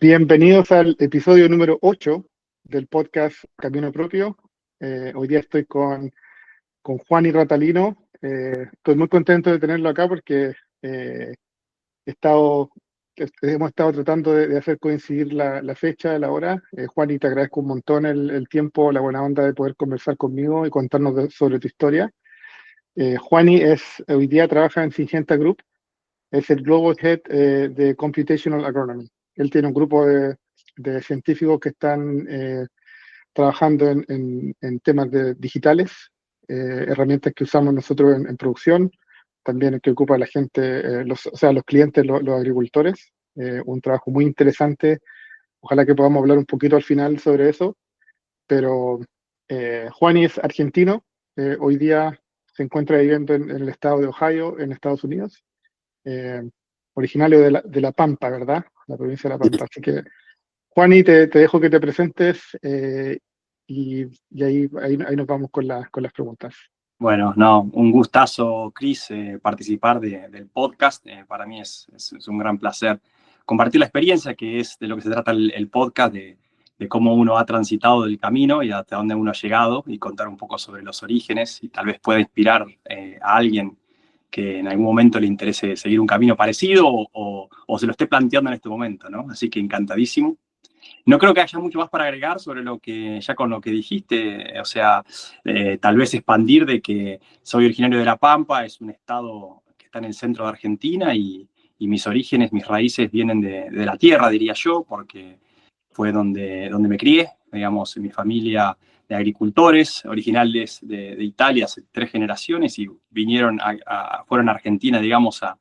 Bienvenidos al episodio número 8 del podcast Camino Propio. Hoy día estoy con Juani Ratalino. Estoy muy contento de tenerlo acá porque he estado, hemos estado tratando de hacer coincidir la fecha, la hora. Juani, te agradezco un montón el tiempo, la buena onda de poder conversar conmigo y contarnos sobre tu historia. Juani hoy día trabaja en Syngenta Group, es el Global Head de Computational Agronomy. Él tiene un grupo de científicos que están trabajando en temas digitales, herramientas que usamos nosotros en producción, también el que ocupa la gente, o sea, los clientes, los agricultores. Un trabajo muy interesante. Ojalá que podamos hablar un poquito al final sobre eso. Pero Juani es argentino. Hoy día se encuentra viviendo en el estado de Ohio, en Estados Unidos. eh, Originario de la Pampa, ¿verdad? La provincia de La Pampa. Así que, Juani, te dejo que te presentes y ahí nos vamos con las preguntas. Bueno, no, un gustazo, Chris, participar del podcast. Para mí es un gran placer compartir la experiencia, que es de lo que se trata el podcast, de cómo uno ha transitado el camino y hasta dónde uno ha llegado, y contar un poco sobre los orígenes, y tal vez pueda inspirar a alguien que en algún momento le interese seguir un camino parecido o se lo esté planteando en este momento, ¿no? Así que encantadísimo. No creo que haya mucho más para agregar sobre con lo que dijiste, o sea, tal vez expandir de que soy originario de La Pampa, es un estado que está en el centro de Argentina y mis orígenes, mis raíces vienen de la tierra, diría yo, porque fue donde me crié, digamos, mi familia de agricultores, originales de Italia hace 3 generaciones y fueron a Argentina, digamos, a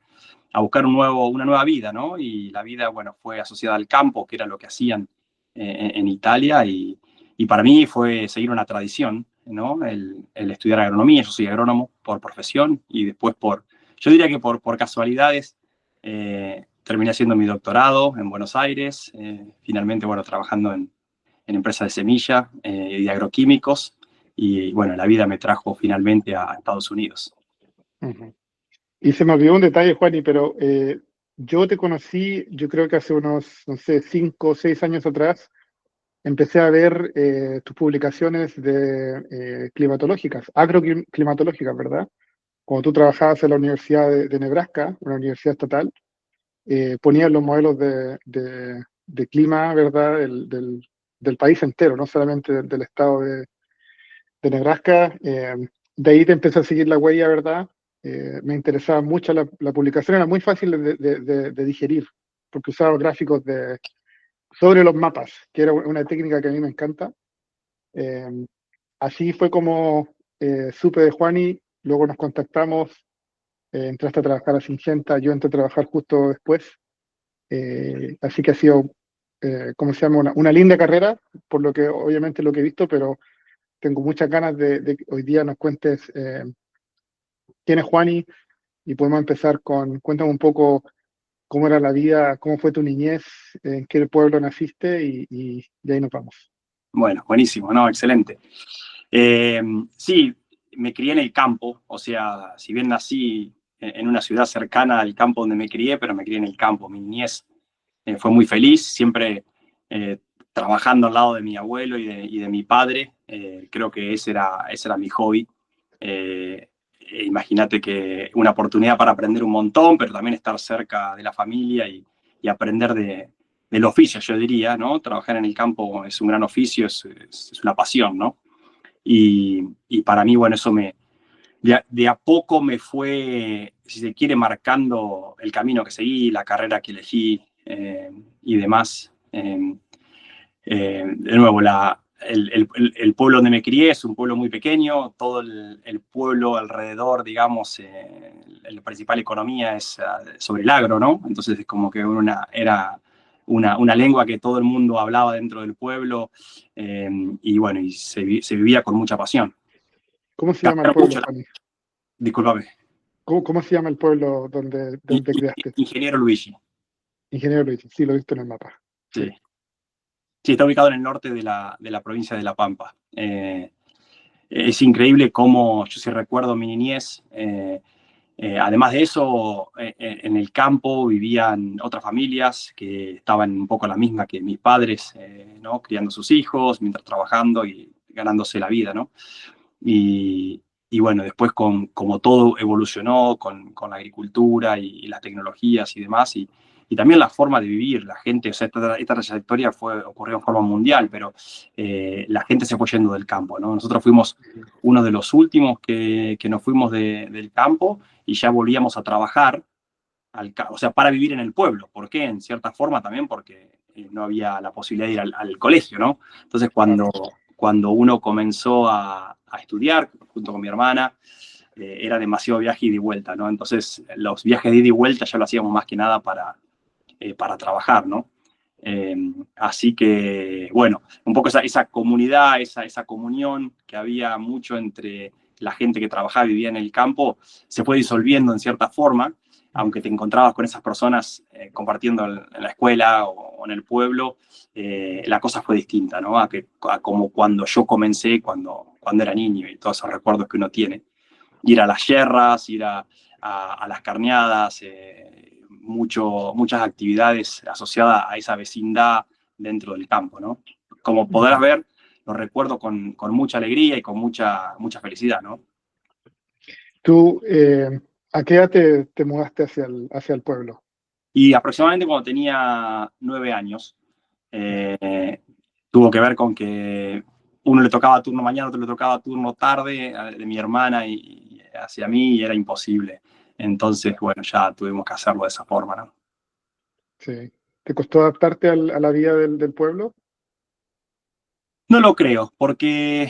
buscar una nueva vida, ¿no? Y la vida, bueno, fue asociada al campo, que era lo que hacían en Italia, y para mí fue seguir una tradición, ¿no? El estudiar agronomía. Yo soy agrónomo por profesión y después yo diría que por casualidades, terminé haciendo mi doctorado en Buenos Aires, finalmente, bueno, trabajando en empresas de semilla y de agroquímicos, y bueno, la vida me trajo finalmente a Estados Unidos. Uh-huh. Y se me olvidó un detalle, Juani, pero yo te conocí, yo creo que hace unos, no sé, 5 o 6 años atrás. Empecé a ver tus publicaciones climatológicas, agroclimatológicas, ¿verdad? Cuando tú trabajabas en la Universidad de Nebraska, una universidad estatal, ponías los modelos de clima, ¿verdad? Del país entero, no solamente del estado de Nebraska. De ahí te empecé a seguir la huella, ¿verdad? Me interesaba mucho la publicación, era muy fácil de digerir, porque usaba gráficos sobre los mapas, que era una técnica que a mí me encanta. Eh, Así fue como supe de Juani, luego nos contactamos, entraste a trabajar a Syngenta, yo entré a trabajar justo después. Así que ha sido, ¿cómo se llama? Una linda carrera, por lo que obviamente lo que he visto, pero tengo muchas ganas de que hoy día nos cuentes quién es Juani y podemos empezar cuéntame un poco cómo era la vida, cómo fue tu niñez, en qué pueblo naciste y de ahí nos vamos. Bueno, buenísimo, ¿no? Excelente. Sí, me crié en el campo, o sea, si bien nací en una ciudad cercana al campo donde me crié, pero me crié en el campo. Mi niñez fue muy feliz, siempre eh, trabajando al lado de mi abuelo y de mi padre. Creo que ese era mi hobby. Imagínate que una oportunidad para aprender un montón, pero también estar cerca de la familia y aprender del oficio, yo diría, ¿no? Trabajar en el campo es un gran oficio, es una pasión, ¿no? Y para mí, bueno, eso de a poco me fue, si se quiere, marcando el camino que seguí, la carrera que elegí y demás. De nuevo, el pueblo donde me crié es un pueblo muy pequeño, todo el pueblo alrededor, digamos, la principal economía es sobre el agro, ¿no? Entonces es como que era una lengua que todo el mundo hablaba dentro del pueblo, y bueno, y se vivía con mucha pasión. ¿Cómo se llama el Cambiaron pueblo, mucho, Juani? discúlpame. ¿Cómo se llama el pueblo donde te criaste? Ingeniero Luigi. Ingeniero Luis, sí, lo he visto en el mapa. Sí. Sí. Sí, está ubicado en el norte de la provincia de La Pampa. Es increíble cómo, yo sí recuerdo mi niñez, Además de eso, en el campo vivían otras familias que estaban un poco la misma que mis padres, ¿no? Criando sus hijos, mientras trabajando y ganándose la vida, ¿no? Y bueno, después como todo evolucionó con la agricultura y las tecnologías y demás, y también la forma de vivir, la gente, o sea, esta trayectoria ocurrió en forma mundial, pero la gente se fue yendo del campo, ¿no? Nosotros fuimos uno de los últimos que nos fuimos del campo y ya volvíamos a trabajar, o sea, para vivir en el pueblo. ¿Por qué? En cierta forma también porque no había la posibilidad de ir al colegio, ¿no? Entonces, Claro. cuando uno comenzó a estudiar junto con mi hermana, era demasiado viaje ida y vuelta, ¿no? Entonces, los viajes de ida y vuelta ya lo hacíamos más que nada para trabajar, ¿no? Eh, Así que, bueno, un poco esa comunidad, esa comunión que había mucho entre la gente que trabajaba y vivía en el campo, se fue disolviendo en cierta forma, aunque te encontrabas con esas personas compartiendo en la escuela o en el pueblo, la cosa fue distinta, ¿no? A como cuando yo comencé, cuando era niño y todos esos recuerdos que uno tiene. Ir a las yerras, ir a las carneadas, muchas actividades asociadas a esa vecindad dentro del campo, ¿no? Como podrás ver, lo recuerdo con mucha alegría y con mucha felicidad, ¿no? ¿Tú a qué edad te mudaste hacia el pueblo? Y aproximadamente cuando tenía 9 años, eh, tuvo que ver con que uno le tocaba turno mañana, otro le tocaba turno tarde, de mi hermana y hacia mí, y era imposible. Entonces, bueno, ya tuvimos que hacerlo de esa forma, ¿no? Sí. ¿Te costó adaptarte a la vida del pueblo? No lo creo, porque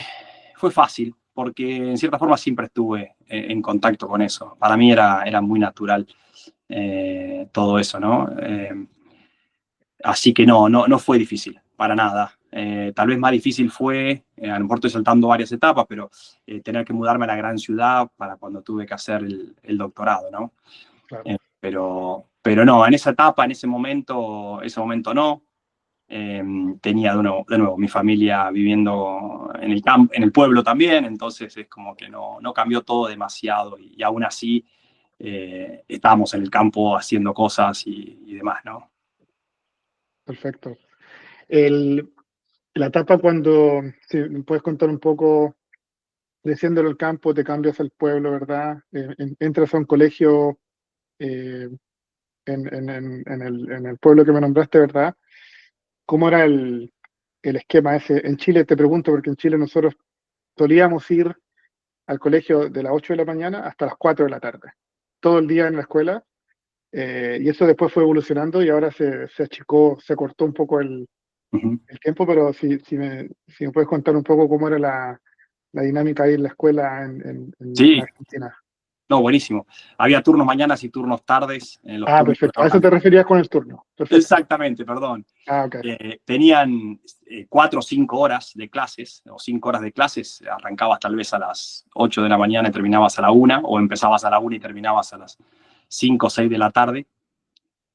fue fácil, porque en cierta forma siempre estuve en contacto con eso. Para mí era muy natural todo eso, ¿no? Así que no fue difícil, para nada. Tal vez más difícil fue, a lo mejor estoy saltando varias etapas, pero tener que mudarme a la gran ciudad para cuando tuve que hacer el doctorado, ¿no? Claro. Pero no, en esa etapa, en ese momento no. Tenía de nuevo mi familia viviendo en el pueblo también, entonces es como que no cambió todo demasiado y aún así estábamos en el campo haciendo cosas y demás, ¿no? Perfecto. El, la etapa cuando, si me puedes contar un poco, desciendo del campo, te cambias al pueblo, ¿verdad? Entras a un colegio eh, en el pueblo que me nombraste, ¿verdad? ¿Cómo era el esquema ese? En Chile te pregunto, porque en Chile nosotros solíamos ir al colegio de las 8 de la mañana hasta las 4 de la tarde, todo el día en la escuela, y eso después fue evolucionando y ahora se achicó, se cortó un poco Ujú. el tiempo, pero si me puedes contar un poco cómo era la dinámica ahí en la escuela en Sí, Argentina. no, buenísimo. Había turnos mañanas y turnos tardes, en los Ah, turnos perfecto. A eso te referías con el turno. Perfecto. Exactamente, perdón. Ah, ok. Tenían 4 o 5 horas de clases, o 5 horas de clases, arrancabas tal vez a las 8 de la mañana y terminabas a la 1, o empezabas a la 1 y terminabas a las 5 o 6 de la tarde.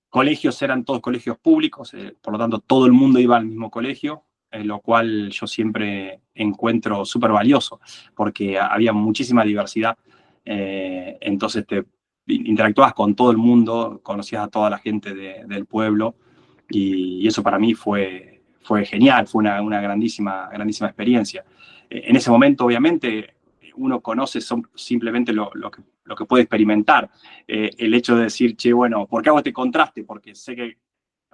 Colegios eran todos colegios públicos, por lo tanto todo el mundo iba al mismo colegio, lo cual yo siempre encuentro súper valioso, porque había muchísima diversidad, entonces te interactuabas con todo el mundo, conocías a toda la gente del pueblo, y eso para mí fue genial, fue una grandísima experiencia. En ese momento, obviamente, uno conoce simplemente lo que puede experimentar. El hecho de decir, che, bueno, ¿por qué hago este contraste? Porque sé que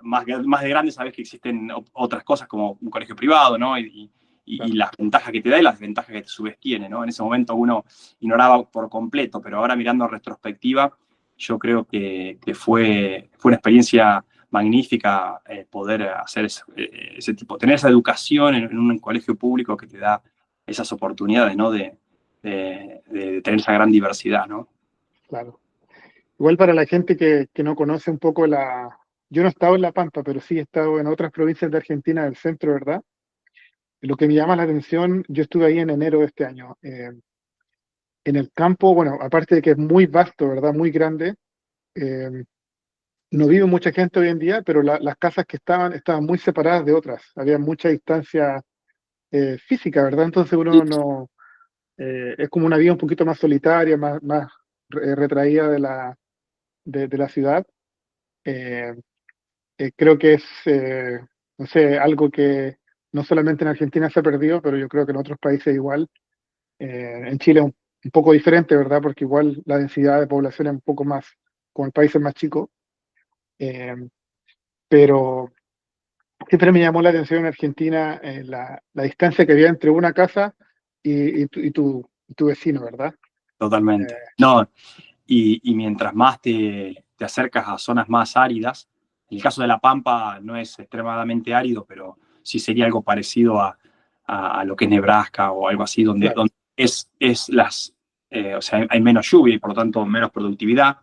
más de grande sabes que existen otras cosas como un colegio privado, ¿no? Y Claro. las ventajas que te da y las desventajas que a su vez tiene, ¿no? En ese momento uno ignoraba por completo, pero ahora mirando en retrospectiva, yo creo que fue una experiencia magnífica poder hacer ese tipo, tener esa educación en un colegio público que te da esas oportunidades, ¿no? De tener esa gran diversidad, ¿no? Claro. Igual para la gente que no conoce un poco Yo no he estado en La Pampa, pero sí he estado en otras provincias de Argentina del centro, ¿verdad? Lo que me llama la atención, yo estuve ahí en enero de este año. En el campo, bueno, aparte de que es muy vasto, ¿verdad? Muy grande, eh, no vive mucha gente hoy en día, pero las casas que estaban muy separadas de otras. Había mucha distancia física, ¿verdad? Entonces uno no... es como una vida un poquito más solitaria, más retraída de la ciudad. Eh, Creo que es, no sé, algo que no solamente en Argentina se ha perdido, pero yo creo que en otros países igual. En Chile es un poco diferente, ¿verdad? Porque igual la densidad de población es un poco más, como el país es más chico. Eh, pero siempre me llamó la atención en Argentina la distancia que había entre una casa y tu vecino, ¿verdad? Totalmente. Eh, No, y mientras más te acercas a zonas más áridas, en el caso de La Pampa no es extremadamente árido, pero sí sería algo parecido a lo que es Nebraska o algo así, donde, claro, donde o sea, hay menos lluvia y por lo tanto menos productividad.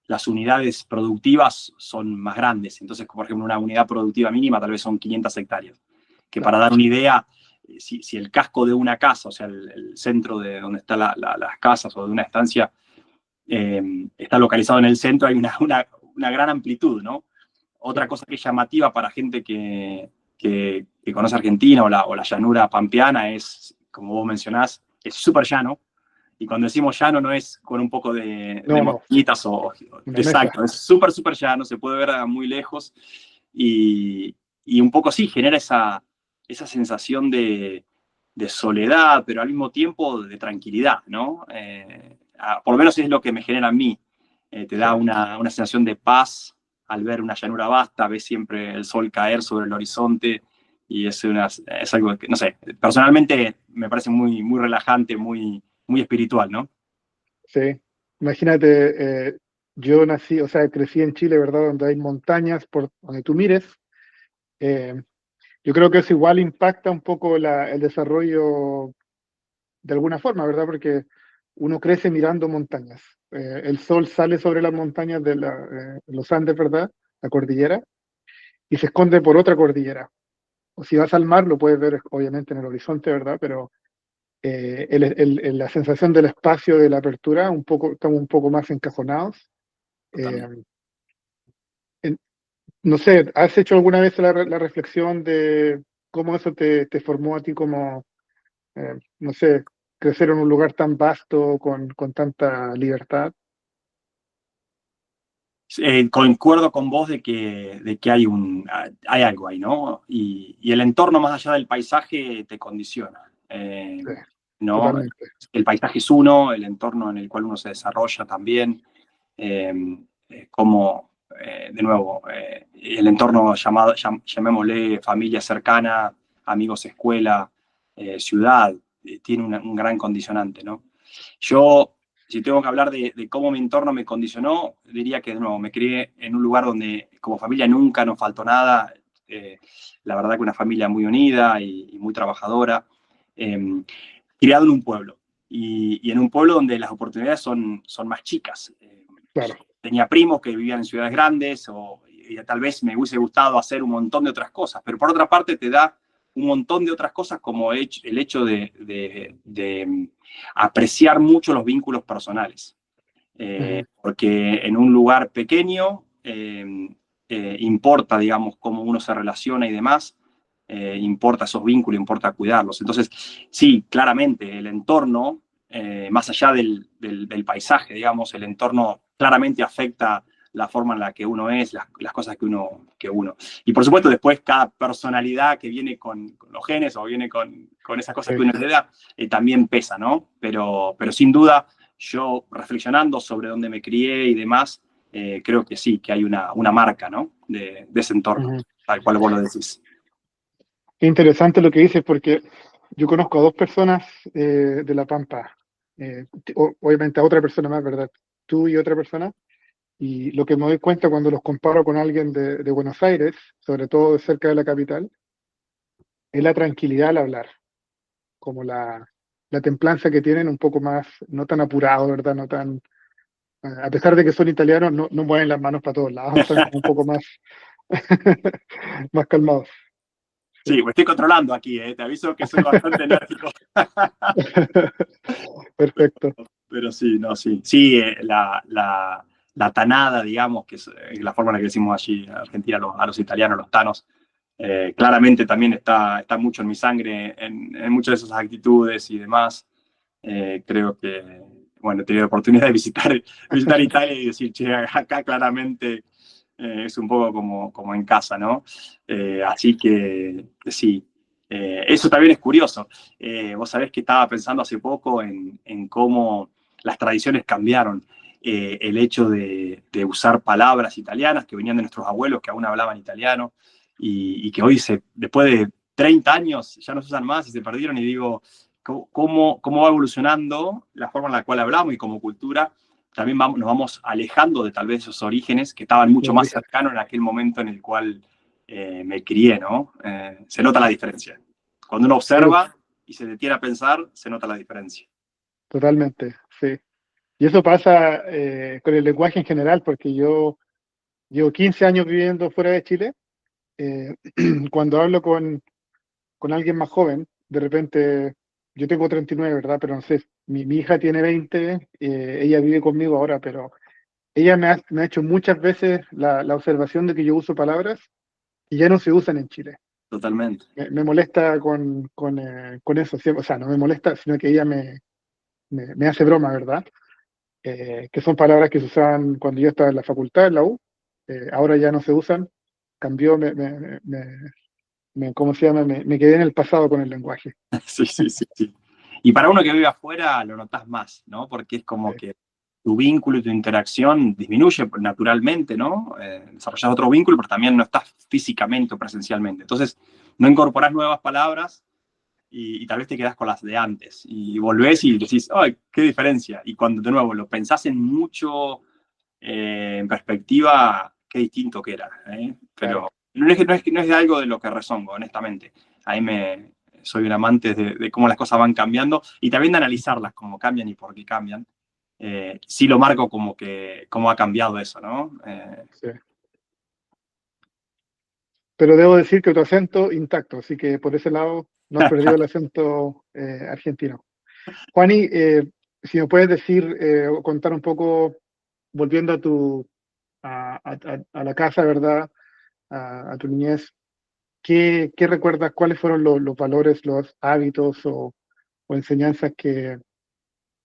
Las unidades productivas son más grandes. Entonces, por ejemplo, una unidad productiva mínima tal vez son 500 hectáreas. Que para claro, dar una idea, si el casco de una casa, o sea, el centro de donde están las casas o de una estancia, está localizado en el centro, hay una gran amplitud, ¿no? Otra claro. cosa que es llamativa para gente que conoce Argentina o la llanura pampeana es, como vos mencionás, es súper llano. Y cuando decimos llano no es con un poco de No, no, montañitas una mesa. exacto, es súper, súper llano, se puede ver a muy lejos y un poco sí, genera esa sensación de soledad, pero al mismo tiempo de tranquilidad, ¿no? Por lo menos es lo que me genera a mí. Te Sí. da una sensación de paz al ver una llanura vasta, ves siempre el sol caer sobre el horizonte y es algo que, no sé, personalmente me parece muy, muy relajante, muy espiritual, ¿no? Sí, imagínate, yo nací, o sea, crecí en Chile, ¿verdad? Donde hay montañas por donde tú mires. Eh, yo creo que eso igual impacta un poco el desarrollo de alguna forma, ¿verdad? Porque uno crece mirando montañas. El sol sale sobre las montañas de los Andes, ¿verdad? La cordillera, y se esconde por otra cordillera. O si vas al mar, lo puedes ver obviamente en el horizonte, ¿verdad? Pero la sensación del espacio, de la apertura, estamos un poco más encajonados. Eh, Totalmente. en- no sé, ¿has hecho alguna vez la reflexión de cómo eso te formó a ti como, no sé, crecer en un lugar tan vasto, con tanta libertad? Concuerdo con vos de que hay algo ahí, ¿no? Y el entorno más allá del paisaje te condiciona, Sí, ¿no? totalmente. El paisaje es uno, el entorno en el cual uno se desarrolla también, eh, como, de nuevo, el entorno llamémosle familia cercana, amigos, escuela, ciudad, tiene un gran condicionante, ¿no? Yo, si tengo que hablar de cómo mi entorno me condicionó, diría que de nuevo me crié en un lugar donde como familia nunca nos faltó nada. Eh, la verdad que una familia muy unida y muy trabajadora. Eh, Criado en un pueblo y en un pueblo donde las oportunidades son más chicas. Claro. Tenía primos que vivían en ciudades grandes y tal vez me hubiese gustado hacer un montón de otras cosas, pero por otra parte te da un montón de otras cosas como el hecho de apreciar mucho los vínculos personales. Ujú. Porque en un lugar pequeño importa, digamos, cómo uno se relaciona y demás, importa esos vínculos, importa cuidarlos. Entonces, sí, claramente el entorno, más allá del paisaje, digamos, el entorno claramente afecta la forma en la que uno es, las cosas que uno. Y por supuesto, después cada personalidad que viene con los genes o viene con esas cosas que Sí. uno hereda, también pesa, ¿no? Pero sin duda, yo reflexionando sobre dónde me crié y demás, creo que sí, que hay una marca, ¿no? De ese entorno, Ujú. tal cual vos lo decís. Qué interesante lo que dices, porque yo conozco a dos personas de La Pampa. Obviamente a otra persona más, ¿verdad? Tú y otra persona. Y lo que me doy cuenta cuando los comparo con alguien de Buenos Aires, sobre todo cerca de la capital, es la tranquilidad al hablar, como la templanza que tienen, un poco más, no tan apurado, ¿verdad? No tan, a pesar de que son italianos, no mueven las manos para todos lados, están como un poco más, más calmados. Sí. Sí, me estoy controlando aquí, te aviso que soy bastante enérgico. Perfecto. Pero sí, no, sí. Sí, la tanada, digamos, que es la forma en la que decimos allí en Argentina a los italianos, los tanos, claramente también está mucho en mi sangre, en muchas de esas actitudes y demás. Creo que bueno, he tenido la oportunidad de visitar Italia y decir, che, acá claramente es un poco como en casa, ¿no? Así que sí, eso también es curioso. Vos sabés que estaba pensando hace poco en cómo las tradiciones cambiaron. El hecho de usar palabras italianas que venían de nuestros abuelos, que aún hablaban italiano, y que hoy, después de 30 años, ya no se usan más y se perdieron, y digo, cómo va evolucionando la forma en la cual hablamos y como cultura, también nos vamos alejando de tal vez esos orígenes que estaban mucho más cercanos en aquel momento en el cual me crié, ¿no? Se nota la diferencia. Cuando uno observa y se detiene a pensar, se nota la diferencia. Totalmente, sí. Y eso pasa con el lenguaje en general, porque yo llevo 15 años viviendo fuera de Chile. Cuando hablo con alguien más joven, de repente, yo tengo 39, ¿verdad? Pero no sé, mi hija tiene 20, ella vive conmigo ahora, pero ella me ha hecho muchas veces la observación de que yo uso palabras y ya no se usan en Chile. Totalmente. Me molesta con eso, ¿sí? O sea, no me molesta, sino que ella me hace broma, ¿verdad? Que son palabras que se usaban cuando yo estaba en la facultad, en la U, ahora ya no se usan, cambió, ¿cómo se llama? Me quedé en el pasado con el lenguaje. Sí, sí, sí, sí. Y para uno que vive afuera lo notas más, ¿no? Porque es como que tu vínculo y tu interacción disminuye naturalmente, ¿no? Desarrollas otro vínculo, pero también no estás físicamente o presencialmente. Entonces, no incorporas nuevas palabras y tal vez te quedas con las de antes. Y volvés y decís, ¡ay, qué diferencia! Y cuando de nuevo lo pensás en mucho, en perspectiva, qué distinto que era. Pero no es de algo de lo que rezongo, honestamente. Ahí soy un amante de cómo las cosas van cambiando y también de analizarlas, cómo cambian y por qué cambian. Sí lo marco como que cómo ha cambiado eso, ¿no? Sí. Pero debo decir que tu acento intacto, así que por ese lado no has perdido el acento argentino. Juani, si me puedes decir o contar un poco, volviendo a la casa, ¿verdad? A tu niñez, ¿qué recuerdas? ¿Cuáles fueron los valores, los hábitos o enseñanzas que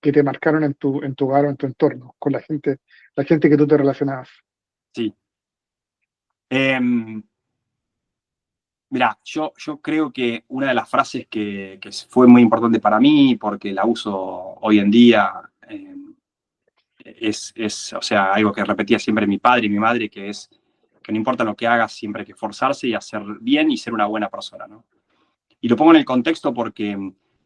te marcaron en tu hogar o en tu entorno, con la gente que tú te relacionabas? Sí. Mirá, yo creo que una de las frases que fue muy importante para mí, porque la uso hoy en día, o sea, algo que repetía siempre mi padre y mi madre, que es que no importa lo que hagas, siempre hay que esforzarse y hacer bien y ser una buena persona, ¿no? Y lo pongo en el contexto porque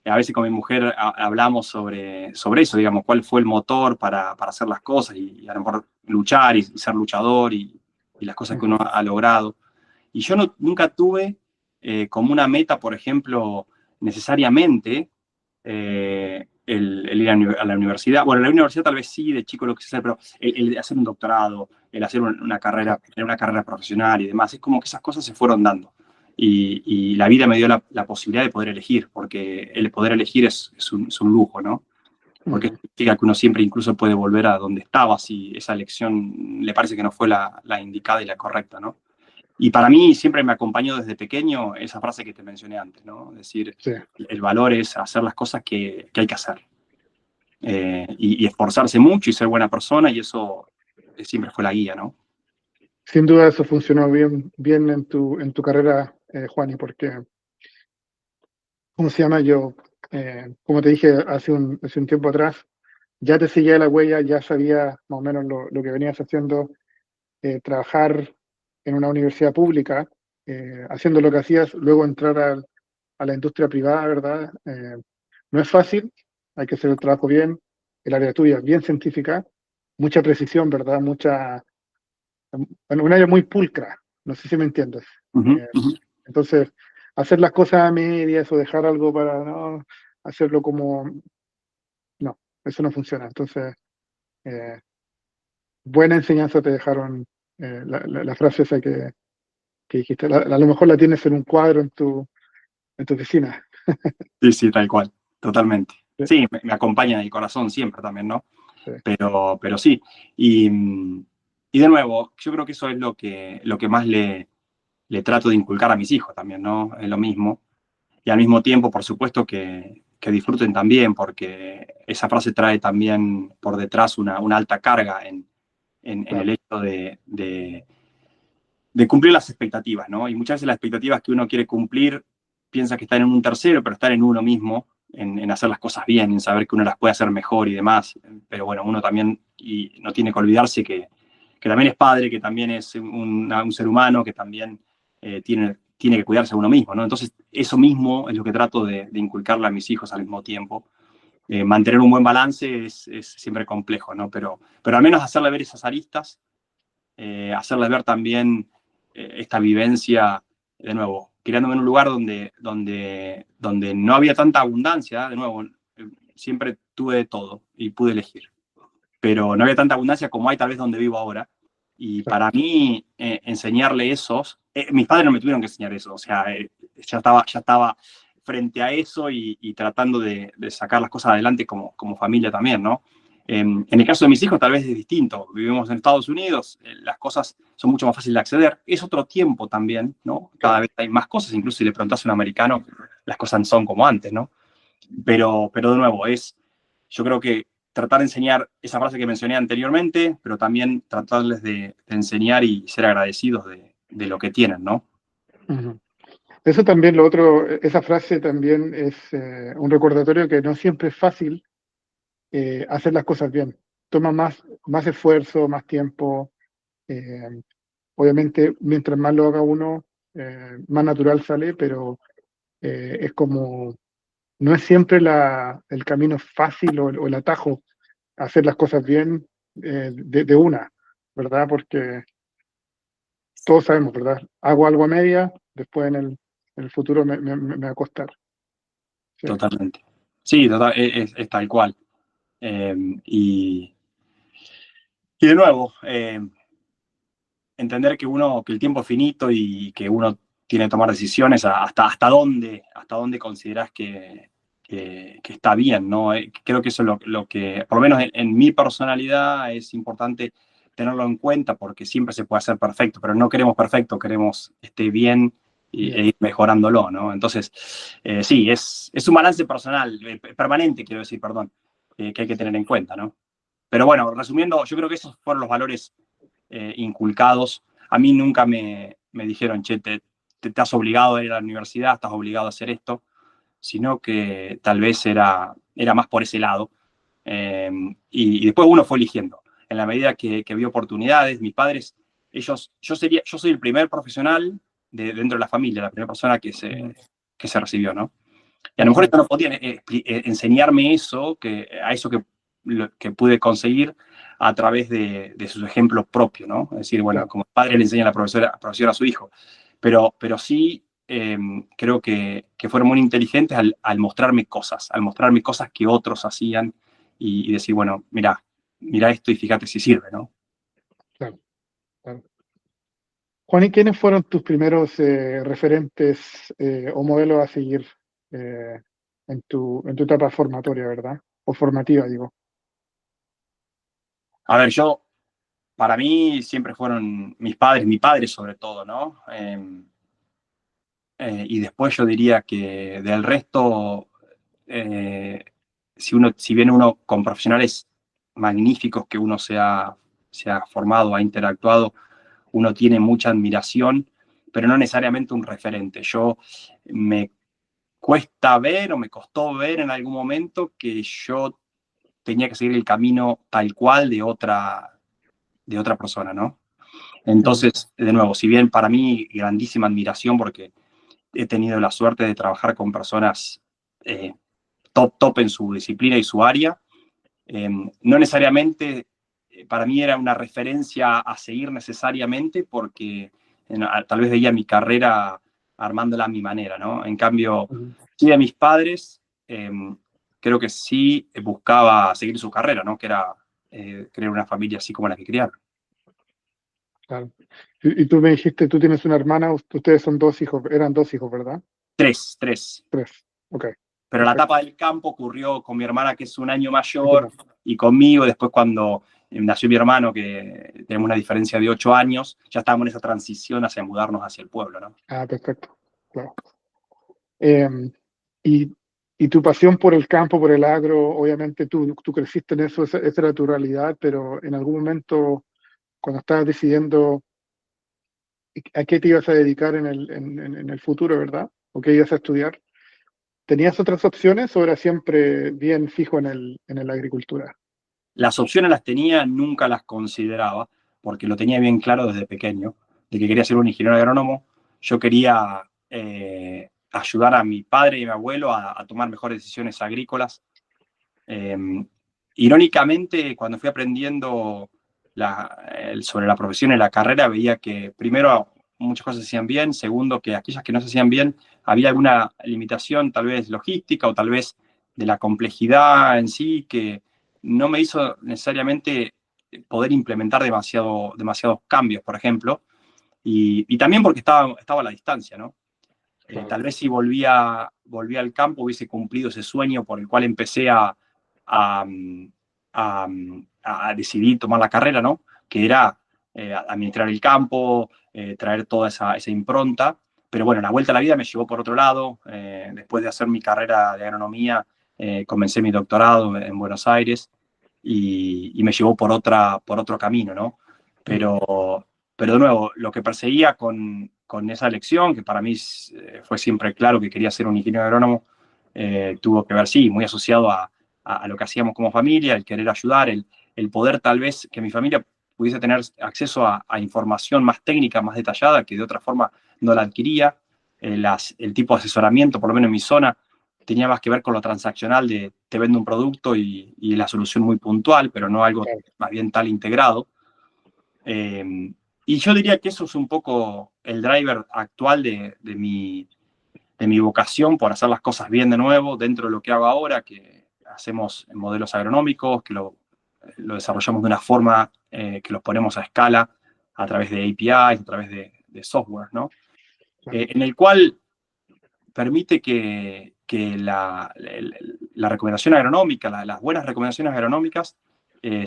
a veces con mi mujer hablamos sobre eso, digamos, cuál fue el motor para hacer las cosas y a lo mejor luchar y ser luchador y las cosas que uno ha logrado. Y yo nunca tuve como una meta, por ejemplo, necesariamente el ir a la universidad. Bueno, en la universidad tal vez sí, de chico lo que sea, pero el hacer un doctorado, el hacer una carrera, tener una carrera profesional y demás, es como que esas cosas se fueron dando. Y la vida me dio la posibilidad de poder elegir, porque el poder elegir es un lujo, ¿no? Porque significa que uno siempre incluso puede volver a donde estaba si esa elección le parece que no fue la indicada y la correcta, ¿no? Y para mí siempre me acompañó desde pequeño esa frase que te mencioné antes, ¿no? Es decir, Sí. el valor es hacer las cosas que hay que hacer. Y esforzarse mucho y ser buena persona, y eso siempre fue la guía, ¿no? Sin duda eso funcionó bien en tu carrera, Juani, porque, ¿cómo se llama? Yo, como te dije hace un tiempo atrás, ya te seguía la huella, ya sabía más o menos lo que venías haciendo, trabajar en una universidad pública, haciendo lo que hacías, luego entrar a la industria privada, ¿verdad? No es fácil, hay que hacer el trabajo bien, el área tuya es bien científica, mucha precisión, ¿verdad? Bueno, un área muy pulcra, no sé si me entiendes. Uh-huh, uh-huh. Entonces, hacer las cosas a medias o dejar algo para no hacerlo como, no, eso no funciona. Entonces, eh, buena enseñanza te dejaron la frase esa que dijiste. A lo mejor la tienes en un cuadro en tu oficina. Sí, sí, tal cual, totalmente. Sí, Sí, me acompaña en el corazón siempre también, ¿no? sí, Pero sí. Y de nuevo, yo creo que eso es lo que más le trato de inculcar a mis hijos también, ¿no? Es lo mismo. Y al mismo tiempo, por supuesto, que que disfruten también, porque esa frase trae también por detrás una alta carga en Claro. el hecho de cumplir las expectativas, ¿no? Y muchas veces las expectativas que uno quiere cumplir piensa que están en un tercero, pero están en uno mismo, en hacer las cosas bien, en saber que uno las puede hacer mejor y demás. Pero bueno, uno también y no tiene que olvidarse que también es padre, que también es un ser humano, que también tiene que cuidarse a uno mismo, ¿no? Entonces, eso mismo es lo que trato de inculcarle a mis hijos al mismo tiempo. Mantener un buen balance es siempre complejo, ¿no? Pero al menos hacerle ver esas aristas, hacerles ver también esta vivencia, de nuevo, criándome en un lugar donde no había tanta abundancia, de nuevo, siempre tuve de todo y pude elegir, pero no había tanta abundancia como hay tal vez donde vivo ahora. Y Claro. para mí, enseñarle esos, mis padres no me tuvieron que enseñar eso, o sea, ya estaba frente a eso y tratando de sacar las cosas adelante como familia también, ¿no? En el caso de mis hijos tal vez es distinto. Vivimos en Estados Unidos, las cosas son mucho más fáciles de acceder. Es otro tiempo también, ¿no? Cada vez hay más cosas, incluso si le preguntas a un americano, las cosas son como antes, ¿no? Pero de nuevo, yo creo que tratar de enseñar esa frase que mencioné anteriormente, pero también tratarles de enseñar y ser agradecidos de lo que tienen, ¿no? Ujú. Eso también, lo otro, esa frase también es un recordatorio que no siempre es fácil hacer las cosas bien. Toma más esfuerzo, más tiempo. eh, Obviamente, mientras más lo haga uno, más natural sale, pero es como, no es siempre el camino fácil o el atajo a hacer las cosas bien de una, ¿verdad? Porque todos sabemos, ¿verdad? Hago algo a media, después en el futuro me va a costar. Sí. Totalmente. Sí, es tal cual. Eh, y, y de nuevo, entender que el tiempo es finito y que uno tiene que tomar decisiones hasta dónde consideras que está bien, ¿no? Creo que eso es lo que, por lo menos en mi personalidad, es importante tenerlo en cuenta porque siempre se puede hacer perfecto, pero no queremos perfecto, queremos esté bien e Bien. ir mejorándolo, ¿no? Entonces, sí, es un balance personal, permanente, quiero decir, perdón, que hay que tener en cuenta, ¿no? Pero bueno, resumiendo, yo creo que esos fueron los valores inculcados. A mí nunca me dijeron, che, te has obligado a ir a la universidad, estás obligado a hacer esto, sino que tal vez era más por ese lado. Y después uno fue eligiendo. En la medida que vio oportunidades, mis padres, yo soy el primer profesional dentro de la familia, la primera persona que se recibió, ¿no? Y a lo mejor ellos Perfecto. no podían enseñarme eso, a eso que pude conseguir a través de sus ejemplos propios, ¿no? Es decir, bueno, Claro. como padre le enseña a la profesora a su hijo, pero sí creo que fueron muy inteligentes al mostrarme cosas que otros hacían y decir, bueno, mira esto y fíjate si sirve, ¿no? Claro, claro. Juan, ¿y quiénes fueron tus primeros referentes o modelos a seguir eh, en tu etapa formatoria, ¿verdad? O formativa, digo. A ver, para mí siempre fueron mis padres, mi padre sobre todo, ¿no? Y después yo diría que del resto, eh, si bien uno con profesionales magníficos que uno se ha formado, ha interactuado, uno tiene mucha admiración, pero no necesariamente un referente. Me cuesta ver o me costó ver en algún momento que yo tenía que seguir el camino tal cual de otra persona, ¿no? Mm. Entonces, de nuevo, si bien para mí grandísima admiración porque he tenido la suerte de trabajar con personas eh, top en su disciplina y su área. No necesariamente para mí era una referencia a seguir necesariamente porque tal vez veía mi carrera armándola a mi manera, ¿no? En cambio, Mm. sí de mis padres, creo que sí buscaba seguir su carrera, ¿no? Que era crear una familia así como la que criaron. Claro. Y tú me dijiste, tú tienes una hermana, ustedes son dos hijos, eran dos hijos, ¿verdad? Tres. Tres. Ok, Pero la perfecto. etapa del campo ocurrió con mi hermana, que es un año Y tú mayor, no. y conmigo. Después, cuando nació mi hermano, que tenemos una diferencia de 8 años, ya estábamos en esa transición hacia mudarnos hacia el pueblo, ¿no? Ah, perfecto. Claro. Eh, y, y tu pasión por el campo, por el agro, obviamente tú creciste en eso, esa era tu realidad, pero en algún momento, cuando estabas decidiendo a qué te ibas a dedicar en el futuro, ¿verdad? ¿O qué ibas a estudiar? ¿Tenías otras opciones o era siempre bien fijo en la agricultura? Las opciones las tenía, nunca las consideraba, porque lo tenía bien claro desde pequeño, de que quería ser un ingeniero agrónomo. Yo quería ayudar a mi padre y a mi abuelo a tomar mejores decisiones agrícolas. Eh, Irónicamente, cuando fui aprendiendo sobre la profesión y la carrera, veía que primero muchas cosas se hacían bien, segundo que aquellas que no se hacían bien, había alguna limitación tal vez logística o tal vez de la complejidad en sí que no me hizo necesariamente poder implementar demasiados cambios, por ejemplo, y también porque estaba a la distancia, ¿no? Claro. Tal vez si volvía al campo hubiese cumplido ese sueño por el cual empecé a, a, a decidir tomar la carrera, ¿no? Que era administrar el campo, traer toda esa impronta. Pero bueno, la vuelta a la vida me llevó por otro lado. Después de hacer mi carrera de agronomía, comencé mi doctorado en Buenos Aires y me llevó por otro camino, ¿no? Mm. Pero de nuevo, lo que perseguía con esa elección, que para mí fue siempre claro que quería ser un ingeniero agrónomo, tuvo que ver, sí, muy asociado a lo que hacíamos como familia, el querer ayudar, el poder tal vez que mi familia pudiese tener acceso a información más técnica, más detallada, que de otra forma no la adquiría. El tipo de asesoramiento, por lo menos en mi zona, tenía más que ver con lo transaccional de te vendo un producto y la solución muy puntual, pero no algo Claro. más bien tal integrado. Y yo diría que eso es un poco el driver actual de mi vocación por hacer las cosas bien de nuevo dentro de lo que hago ahora, que hacemos en modelos agronómicos, que lo desarrollamos de una forma que los ponemos a escala a través de APIs, a través de software, ¿no? Claro. En el cual permite que la recomendación agronómica, las buenas recomendaciones agronómicas,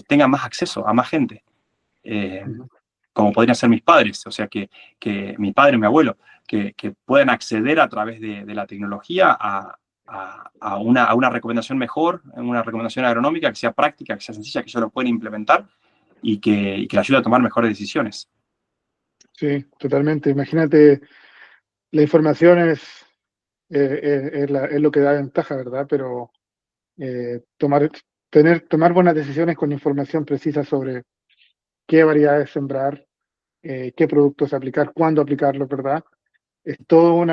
tengan más acceso a más gente. Eh, Ujú. Como podrían ser mis padres, o sea, que mi padre y mi abuelo, que puedan acceder a través de la tecnología a una recomendación mejor, una recomendación agronómica que sea práctica, que sea sencilla, que ellos lo pueden implementar y que le ayude a tomar mejores decisiones. Sí, totalmente. Imagínate, la información es lo que da ventaja, ¿verdad? Pero tomar, tomar buenas decisiones con información precisa sobre qué variedades sembrar, qué productos aplicar, cuándo aplicarlos, ¿verdad? Es todo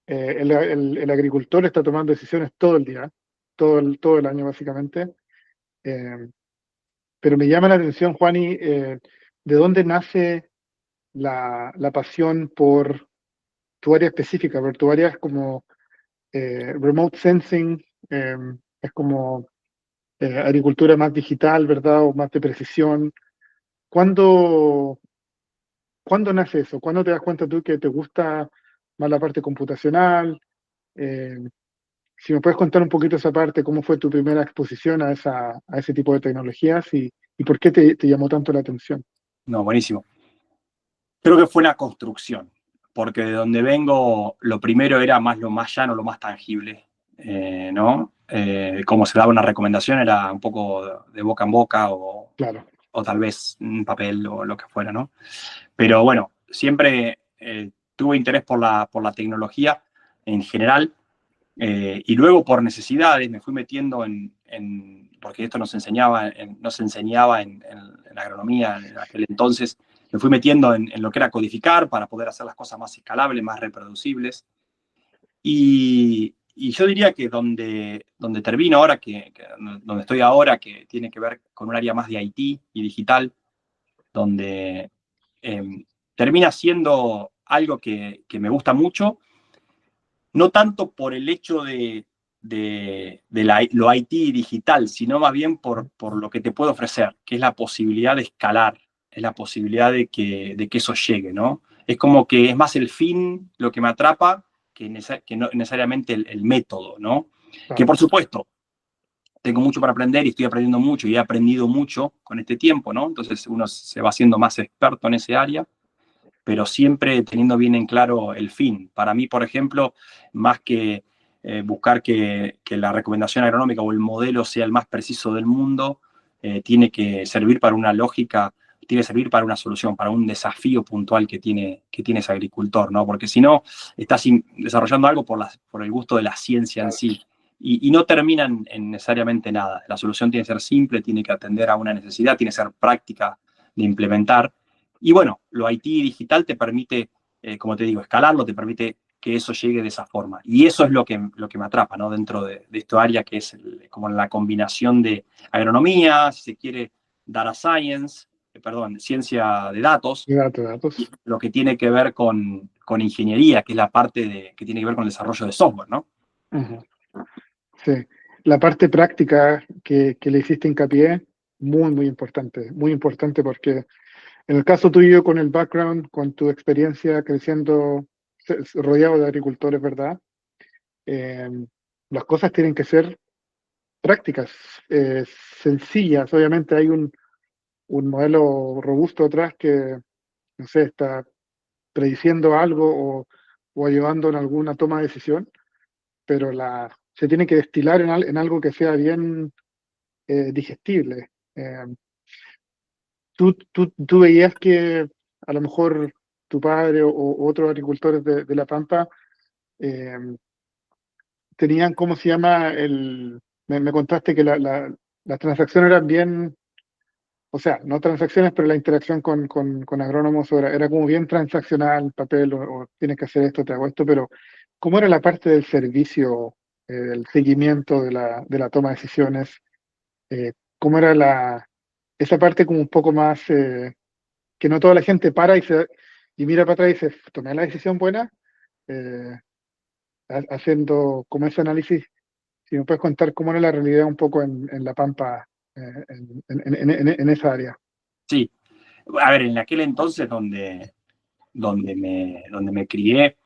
el agricultor está tomando decisiones todo el día, todo el año básicamente. Eh, pero me llama la atención, Juani, ¿de dónde nace la pasión por tu área específica? Por tu área es como remote sensing, eh, es como agricultura más digital, ¿verdad? O más de precisión. ¿Cuándo, ¿cuándo nace eso? ¿Cuándo te das cuenta tú que te gusta más la parte computacional? Eh, si me puedes contar un poquito esa parte, cómo fue tu primera exposición a ese tipo de tecnologías y por qué te llamó tanto la atención. No, buenísimo. Creo que fue una construcción, porque de donde vengo, lo primero era más lo más llano, lo más tangible, ¿no? Como se daba una recomendación era un poco de boca en boca Claro. o tal vez un papel o lo que fuera, ¿no? Pero bueno, siempre tuve interés por la tecnología en general y luego por necesidades me fui metiendo porque esto no se enseñaba en agronomía en aquel entonces, me fui metiendo en lo que era codificar para poder hacer las cosas más escalables, más reproducibles. Y yo diría que donde termino ahora, donde estoy ahora, que tiene que ver con un área más de IT y digital, donde eh, termina siendo algo que me gusta mucho, no tanto por el hecho de lo IT digital, sino más bien por lo que te puede ofrecer, que es la posibilidad de escalar, es la posibilidad de que eso llegue, ¿no? Es como que es más el fin lo que me atrapa que no necesariamente el método, ¿no? Que Claro. por supuesto, tengo mucho para aprender y estoy aprendiendo mucho y he aprendido mucho con este tiempo, ¿no? Entonces uno se va haciendo más experto en ese área, pero siempre teniendo bien en claro el fin. Para mí, por ejemplo, más que buscar que la recomendación agronómica o el modelo sea el más preciso del mundo, tiene que servir para una lógica, tiene que servir para una solución, para un desafío puntual que tiene ese agricultor, ¿no? Porque si no, estás desarrollando algo por el gusto de la ciencia en sí. Y no terminan en necesariamente nada. La solución tiene que ser simple, tiene que atender a una necesidad, tiene que ser práctica de implementar. Y bueno, lo IT digital te permite, como te digo, escalarlo, te permite que eso llegue de esa forma. Y eso es lo que me atrapa, ¿no? Dentro de esta área que es como la combinación de agronomía, si se quiere, data science, perdón, ciencia de datos, Datos. y lo que tiene que ver con ingeniería, que es la parte que tiene que ver con el desarrollo de software, ¿no? Ujú. Sí, la parte práctica que le hiciste hincapié, muy importante porque en el caso tuyo con el background, con tu experiencia creciendo rodeado de agricultores, ¿verdad? Eh, las cosas tienen que ser prácticas, sencillas. Obviamente hay un modelo robusto atrás que, no sé, está prediciendo algo o ayudando en alguna toma de decisión, pero se tiene que destilar en algo que sea bien digestible. ¿Tú veías que a lo mejor tu padre o otros agricultores de La Pampa eh, tenían, ¿cómo se llama? Me contaste que las transacciones eran bien, o sea, no transacciones, pero la interacción con agrónomos era como bien transaccional, papel, o tienes que hacer esto, te hago esto, pero ¿cómo era la parte del servicio, el seguimiento de la toma de decisiones? ¿Cómo era esa parte como un poco más, que no toda la gente para y mira para atrás y dice, tomé la decisión buena, eh, haciendo como ese análisis? Si me puedes contar cómo era la realidad un poco en La Pampa, en esa área. Sí. A ver, en aquel entonces donde me crié,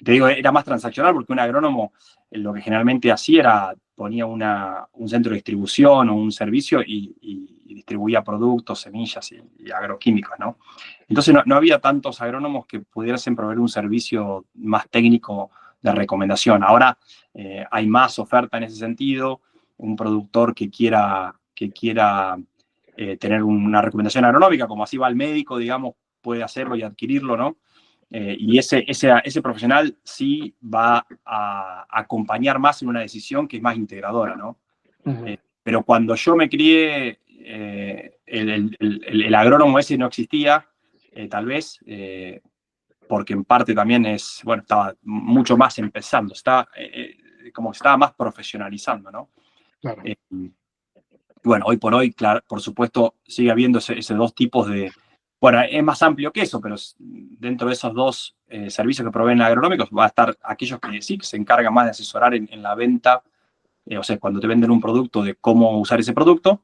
te digo, era más transaccional porque un agrónomo lo que generalmente hacía era ponía un centro de distribución o un servicio y distribuía productos, semillas y agroquímicos, ¿no? Entonces no había tantos agrónomos que pudiesen proveer un servicio más técnico de recomendación. Ahora hay más oferta en ese sentido. Un productor que quiera tener una recomendación agronómica, como así va al médico, digamos, puede hacerlo y adquirirlo, ¿no? Y ese profesional sí va a acompañar más en una decisión que es más integradora, ¿no? Ujú. Pero cuando yo me crié, el agrónomo ese no existía, tal vez, porque en parte también estaba mucho más empezando, como que estaba más profesionalizando, ¿no? Claro. Eh, bueno, hoy por hoy, claro, por supuesto, sigue habiendo ese dos tipos de. Bueno, es más amplio que eso, pero dentro de esos dos servicios que proveen agronómicos va a estar aquellos que sí, que se encargan más de asesorar en la venta, o sea, cuando te venden un producto, de cómo usar ese producto,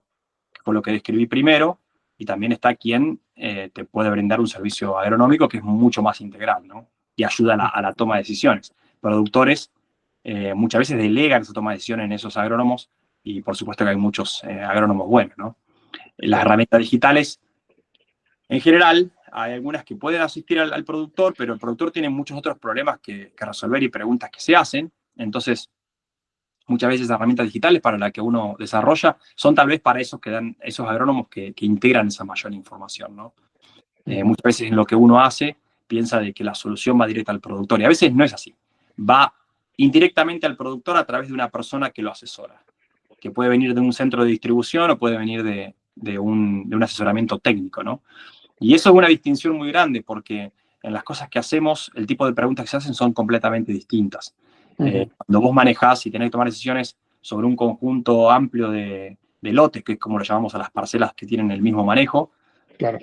que fue lo que describí primero, y también está quien te puede brindar un servicio agronómico que es mucho más integral, ¿no? Y ayuda a la toma de decisiones. Productores muchas veces delegan esa toma de decisiones en esos agrónomos y por supuesto que hay muchos agrónomos buenos, ¿no? Las Claro. herramientas digitales, en general, hay algunas que pueden asistir al productor, pero el productor tiene muchos otros problemas que resolver y preguntas que se hacen. Entonces, muchas veces herramientas digitales para las que uno desarrolla son tal vez para esos que dan esos agrónomos que integran esa mayor información, ¿no? Ujú. Muchas veces en lo que uno hace piensa de que la solución va directa al productor y a veces no es así. Va indirectamente al productor a través de una persona que lo asesora, que puede venir de un centro de distribución o puede venir de un asesoramiento técnico, ¿no? Y eso es una distinción muy grande porque en las cosas que hacemos, el tipo de preguntas que se hacen son completamente distintas. Ujú. Cuando vos manejás y tenés que tomar decisiones sobre un conjunto amplio de lotes, que es como lo llamamos a las parcelas que tienen el mismo manejo, Claro.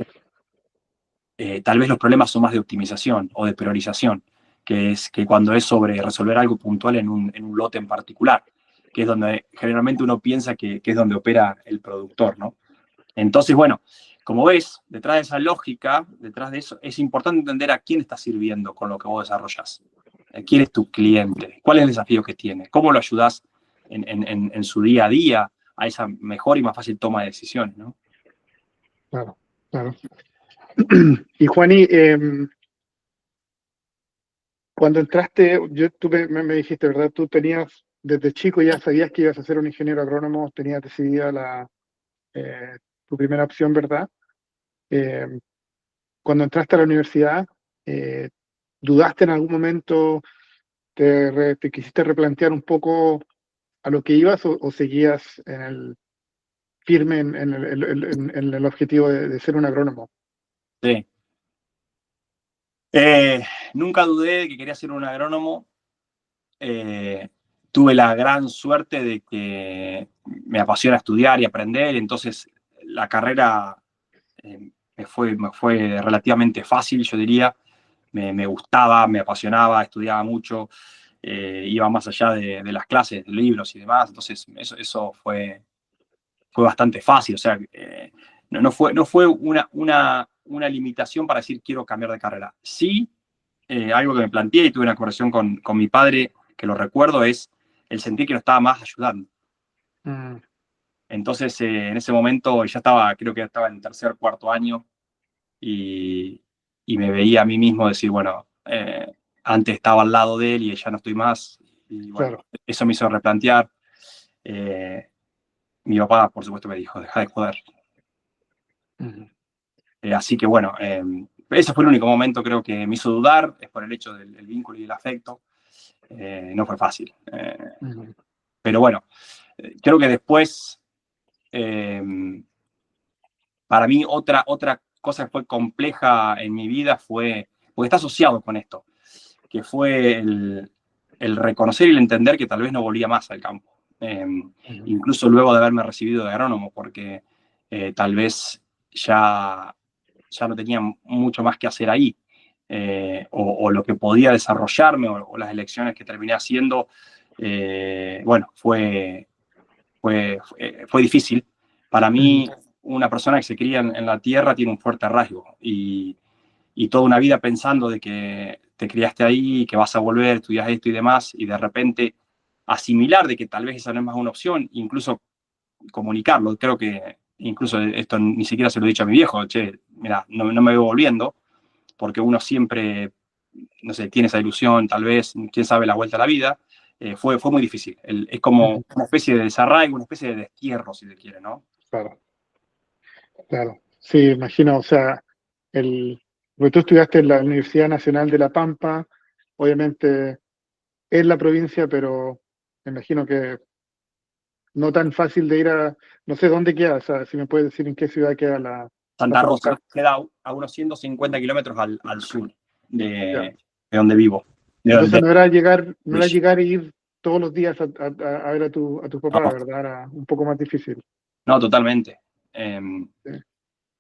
tal vez los problemas son más de optimización o de priorización, que es que cuando es sobre resolver algo puntual en un lote en particular, que es donde generalmente uno piensa que es donde opera el productor, ¿no? Entonces, bueno, como ves, detrás de esa lógica, detrás de eso, es importante entender a quién estás sirviendo con lo que vos desarrollas. ¿Quién es tu cliente? ¿Cuál es el desafío que tiene? ¿Cómo lo ayudás en su día a día a esa mejor y más fácil toma de decisiones, ¿no? Claro. Claro. Y Juani, cuando entraste, tú me dijiste, ¿verdad? Tú tenías desde chico ya sabías que ibas a ser un ingeniero agrónomo, tenías decidida tu primera opción, ¿verdad? Eh, Cuando entraste a la universidad, eh, ¿dudaste en algún momento, te quisiste replantear un poco a lo que ibas o seguías firme en el objetivo de ser un agrónomo? Sí. Nunca dudé de que quería ser un agrónomo. Eh, Tuve la gran suerte de que me apasiona estudiar y aprender, entonces la carrera me fue relativamente fácil, yo diría. Me gustaba, me apasionaba, estudiaba mucho, iba más allá de las clases, de libros y demás, entonces eso fue bastante fácil, o sea, no fue una limitación para decir quiero cambiar de carrera. Sí, algo que me planteé y tuve una conversación con mi padre, que lo recuerdo, es el sentir que lo estaba más ayudando. Mm, Entonces, en ese momento ya estaba, creo que estaba en tercer, cuarto año, y, y me veía a mí mismo decir, bueno, antes estaba al lado de él y ya no estoy más, y bueno, claro. eso me hizo replantear. Eh, Mi papá, por supuesto, me dijo, deja de joder. Ujú, Así que bueno, ese fue el único momento creo que me hizo dudar, es por el hecho del vínculo y el afecto. No fue fácil. ujú, Pero bueno, creo que después, eh, para mí, otra cosa que fue compleja en mi vida fue, porque está asociado con esto, que fue el reconocer y el entender que tal vez no volvía más al campo. Eh, ujú, Incluso luego de haberme recibido de agrónomo, porque tal vez ya no tenía mucho más que hacer ahí. O lo que podía desarrollarme o las elecciones que terminé haciendo, bueno, fue difícil. Para ujú, mí, una persona que se cría en la tierra tiene un fuerte arraigo y toda una vida pensando de que te criaste ahí, que vas a volver, estudias esto y demás, y de repente asimilar de que tal vez esa no es más una opción, incluso comunicarlo. Creo que incluso esto ni siquiera se lo he dicho a mi viejo, che, mira, no me veo volviendo, porque uno siempre, no sé, tiene esa ilusión, tal vez, quién sabe la vuelta a la vida. Fue muy difícil. Es como ujú, una especie de desarraigo, una especie de destierro, si se quiere, ¿no? claro, claro. Sí, imagino, o sea, porque tú estudiaste en la Universidad Nacional de La Pampa, obviamente es la provincia, pero me imagino que no tan fácil de ir no sé dónde queda, o sea, si me puedes decir en qué ciudad queda la Santa facultad. Rosa queda a unos 150 kilómetros al sur Ya. de donde vivo. Entonces no era De- llegar e ir todos los días a ver a tu papá, no, ¿verdad? Era un poco más difícil. no, totalmente. Eh, Sí.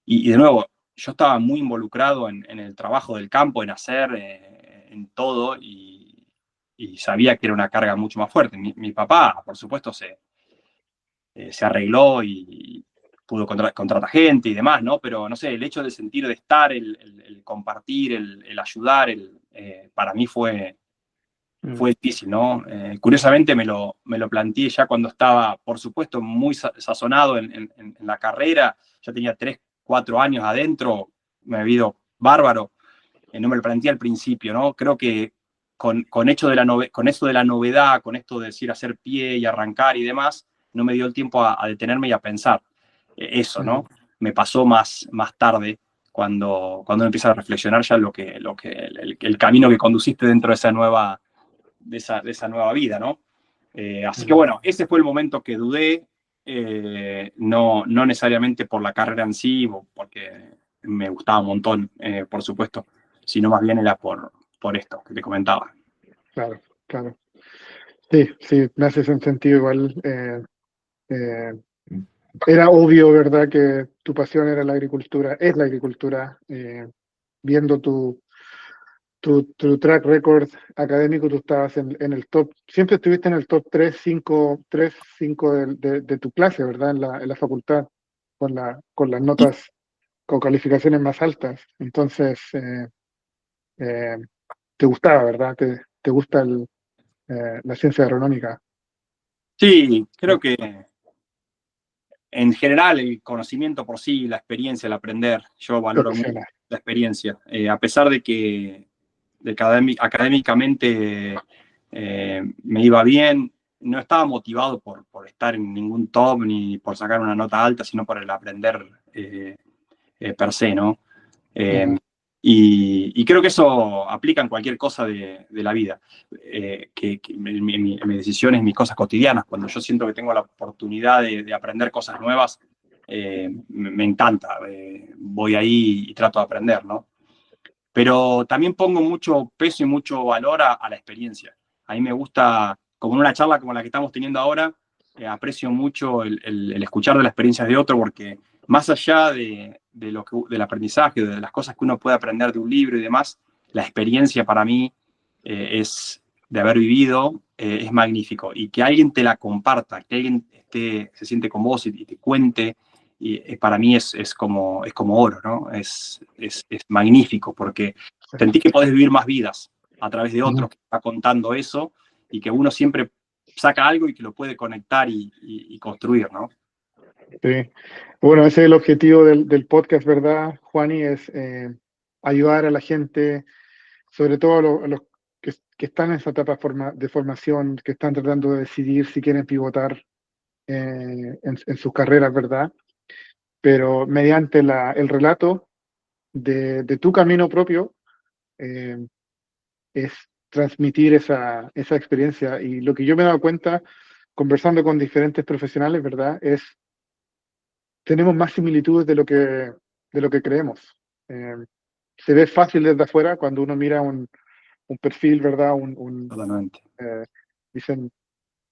y de nuevo, yo estaba muy involucrado en el trabajo del campo, en hacer, en todo, y sabía que era una carga mucho más fuerte. Mi papá, por supuesto, se arregló y pudo contratar gente y demás, ¿no? Pero no sé, el hecho de sentir de estar, el compartir, el ayudar, para mí Mm, fue difícil, ¿no? Curiosamente me lo planteé ya cuando estaba, por supuesto, muy sazonado en la carrera, ya tenía 3, 4 años adentro, me había ido bárbaro, no me lo planteé al principio, ¿no? Creo que con eso de la novedad, con esto de decir hacer pie y arrancar y demás, no me dio el tiempo a detenerme y a pensar eso, ¿no? mm, Me pasó más tarde, cuando empiezas a reflexionar ya el camino que conduciste dentro de esa nueva vida, ¿no? Así que mm. bueno, ese fue el momento que dudé, no necesariamente por la carrera en sí, porque me gustaba un montón, por supuesto, sino más bien era por esto que te comentaba. Claro, claro. Sí, sí, me hace sentido igual. Eh, Era obvio, ¿verdad?, que tu pasión era la agricultura, es la agricultura. Viendo tu track record académico, tú estabas en el top, siempre estuviste en el top 3, 5 de tu clase, ¿verdad?, en la facultad, con las notas, con calificaciones más altas. Entonces, eh, te gustaba, ¿verdad? Te gusta la ciencia agronómica. Sí, creo que en general el conocimiento por sí, la experiencia, el aprender, yo Te valoro mucho apasiona. la experiencia, a pesar de que académicamente me iba bien. no estaba motivado por estar en ningún top ni por sacar una nota alta, sino por el aprender per se, ¿no? Ujú. Y creo que eso aplica en cualquier cosa de la vida, que en mis decisiones, mis cosas cotidianas, cuando yo siento que tengo la oportunidad de aprender cosas nuevas, me encanta, voy ahí y trato de aprender, ¿no? Pero también pongo mucho peso y mucho valor a la experiencia. A mí me gusta, como en una charla como la que estamos teniendo ahora, aprecio mucho el escuchar de las experiencias de otro, porque más allá del aprendizaje, de las cosas que uno puede aprender de un libro y demás, la experiencia para mí es de haber vivido, es magnífico. Y que alguien te la comparta, que alguien se siente con vos y te cuente, y para mí es como oro, ¿no? Es magnífico porque Sí. sentí que podés vivir más vidas a través de Ujú. otros que está contando eso y que uno siempre saca algo y que lo puede conectar y construir, ¿no? Sí. Bueno, ese es el objetivo del podcast, ¿verdad, Juani? Es ayudar a la gente, sobre todo a los que están en esa etapa de formación, que están tratando de decidir si quieren pivotar en sus carreras, ¿verdad? Pero mediante el relato de tu camino propio, eh, es transmitir esa experiencia. Y lo que yo me he dado cuenta, conversando con diferentes profesionales, ¿verdad? Tenemos más similitudes de lo que creemos. Eh, Se ve fácil desde afuera cuando uno mira un perfil, ¿verdad? Totalmente. Dicen,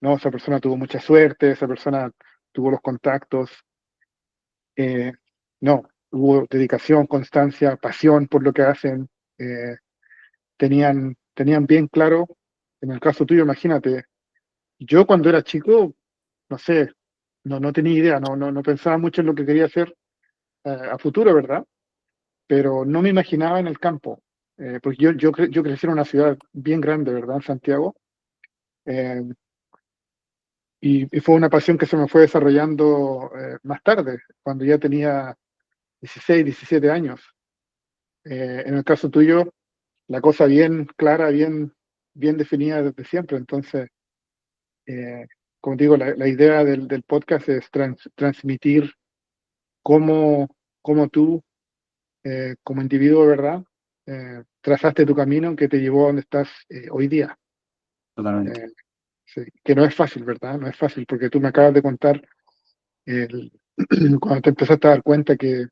no, esa persona tuvo mucha suerte, esa persona tuvo los contactos. Eh, no, hubo dedicación, constancia, pasión por lo que hacen. eh, tenían bien claro, en el caso tuyo, imagínate, yo cuando era chico, no sé, no tenía idea, no pensaba mucho en lo que quería hacer a futuro, ¿verdad? Pero no me imaginaba en el campo, porque yo crecí en una ciudad bien grande, ¿verdad? En Santiago, eh, y fue una pasión que se me fue desarrollando más tarde, cuando ya tenía 16, 17 años. En el caso tuyo, la cosa bien clara, bien definida desde siempre. Entonces, eh, como digo, la idea del podcast es transmitir cómo tú, como individuo, ¿verdad? Trazaste tu camino que te llevó a donde estás hoy día. Totalmente. Eh, sí, que no es fácil, ¿verdad? No es fácil, porque tú me acabas de contar el- cuando te empezaste a dar cuenta que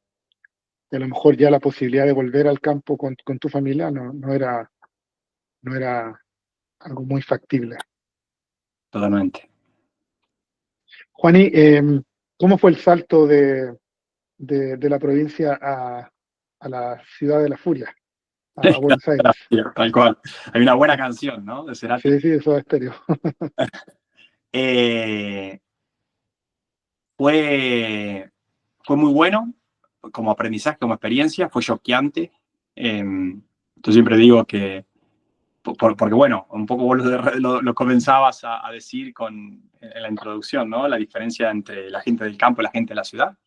a lo mejor ya la posibilidad de volver al campo con tu familia no era algo muy factible. Totalmente. Juani, ¿cómo fue el salto de la provincia a la ciudad de la furia, a Buenos Aires? Tal cual. Hay una buena canción, ¿no? De Cerati. Sí, sí, eso es estéreo. Eh, fue, fue muy bueno como aprendizaje, como experiencia, fue choqueante. Yo siempre digo que, porque bueno, un poco vos lo comenzabas a decir en la introducción, ¿no? La diferencia entre la gente del campo y la gente de la ciudad.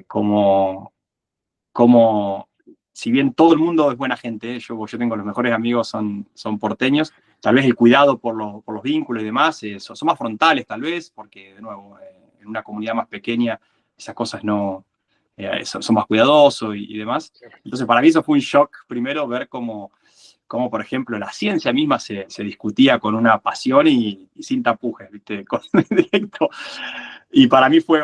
Como, como, si bien todo el mundo es buena gente, yo tengo los mejores amigos, son porteños, tal vez el cuidado por los vínculos y demás, son más frontales tal vez, porque de nuevo, en una comunidad más pequeña esas cosas no, son más cuidadosos y demás. Entonces para mí eso fue un shock primero ver cómo por ejemplo, la ciencia misma se discutía con una pasión y sin tapujes, ¿viste? Directo. Y para mí fue,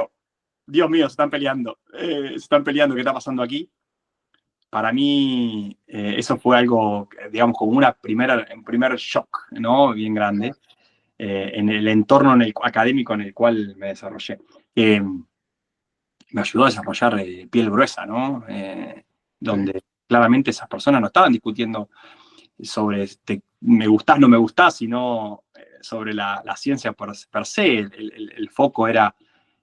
Dios mío, se están peleando, ¿qué está pasando aquí? Para mí eso fue algo, digamos, como un primer shock, ¿no? Bien grande, en el entorno académico en el cual me desarrollé. Me ayudó a desarrollar piel gruesa, ¿no? Sí, Donde claramente esas personas no estaban discutiendo sobre me gustás, no me gustás, sino sobre la ciencia per se. El foco era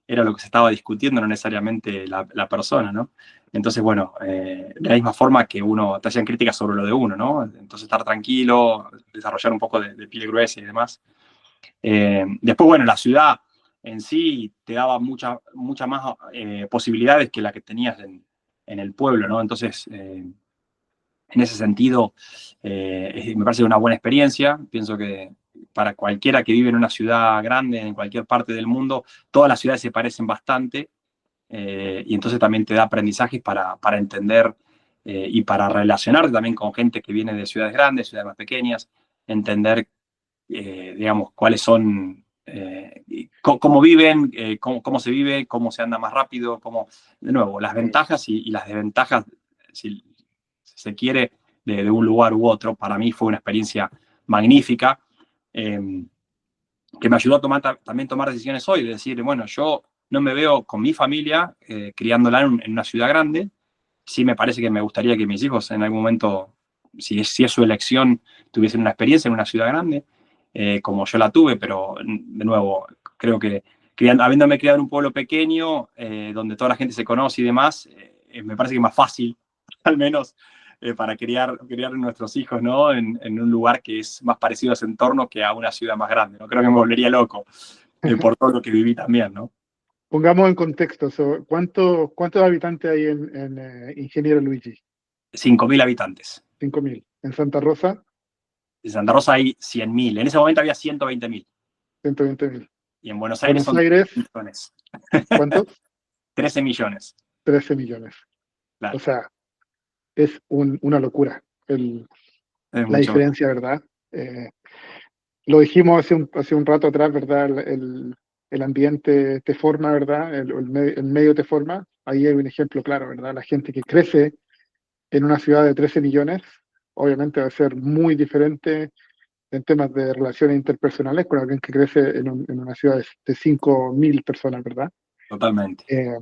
lo que se estaba discutiendo, no necesariamente la persona, ¿no? Entonces, bueno, de la misma forma que uno te hacían críticas sobre lo de uno, ¿no? Entonces, estar tranquilo, desarrollar un poco de piel gruesa y demás. Después, bueno, la ciudad en sí te daba muchas más posibilidades que la que tenías en el pueblo, ¿no? Entonces, en ese sentido, me parece una buena experiencia. Pienso que para cualquiera que vive en una ciudad grande, en cualquier parte del mundo, todas las ciudades se parecen bastante, y entonces también te da aprendizajes para entender y para relacionarte también con gente que viene de ciudades grandes, ciudades más pequeñas, entender, digamos, cuáles son, cómo viven, cómo se vive, cómo se anda más rápido, de nuevo, las ventajas y las desventajas, si se quiere, de un lugar u otro. Para mí fue una experiencia magnífica, que me ayudó a también tomar decisiones hoy, de decir, bueno, yo no me veo con mi familia criándola en una ciudad grande. Sí me parece que me gustaría que mis hijos en algún momento, si es su elección, tuviesen una experiencia en una ciudad grande, como yo la tuve, pero de nuevo, creo que habiéndome criado en un pueblo pequeño, donde toda la gente se conoce y demás, me parece que es más fácil, al menos, para criar nuestros hijos, ¿no? En un lugar que es más parecido a ese entorno que a una ciudad más grande, ¿no? Creo que me volvería loco, por todo lo que viví también, ¿no? Pongamos en contexto, ¿cuántos habitantes hay en Ingeniero Luigi? 5.000 habitantes. 5.000. ¿En Santa Rosa? En Santa Rosa hay 100.000. En ese momento había 120.000. 120.000. Y en Buenos Aires Buenos son Aires, 13 millones. ¿cuántos? 13 millones. 13 millones. Claro. O sea, es una locura la Mucho. diferencia, ¿verdad? Lo dijimos hace un rato atrás, ¿verdad? El ambiente te forma, ¿verdad? El medio te forma. Ahí hay un ejemplo claro, ¿verdad? La gente que crece en una ciudad de 13 millones, obviamente va a ser muy diferente en temas de relaciones interpersonales con alguien que crece en una ciudad de 5.000 personas, ¿verdad? Totalmente. Eh,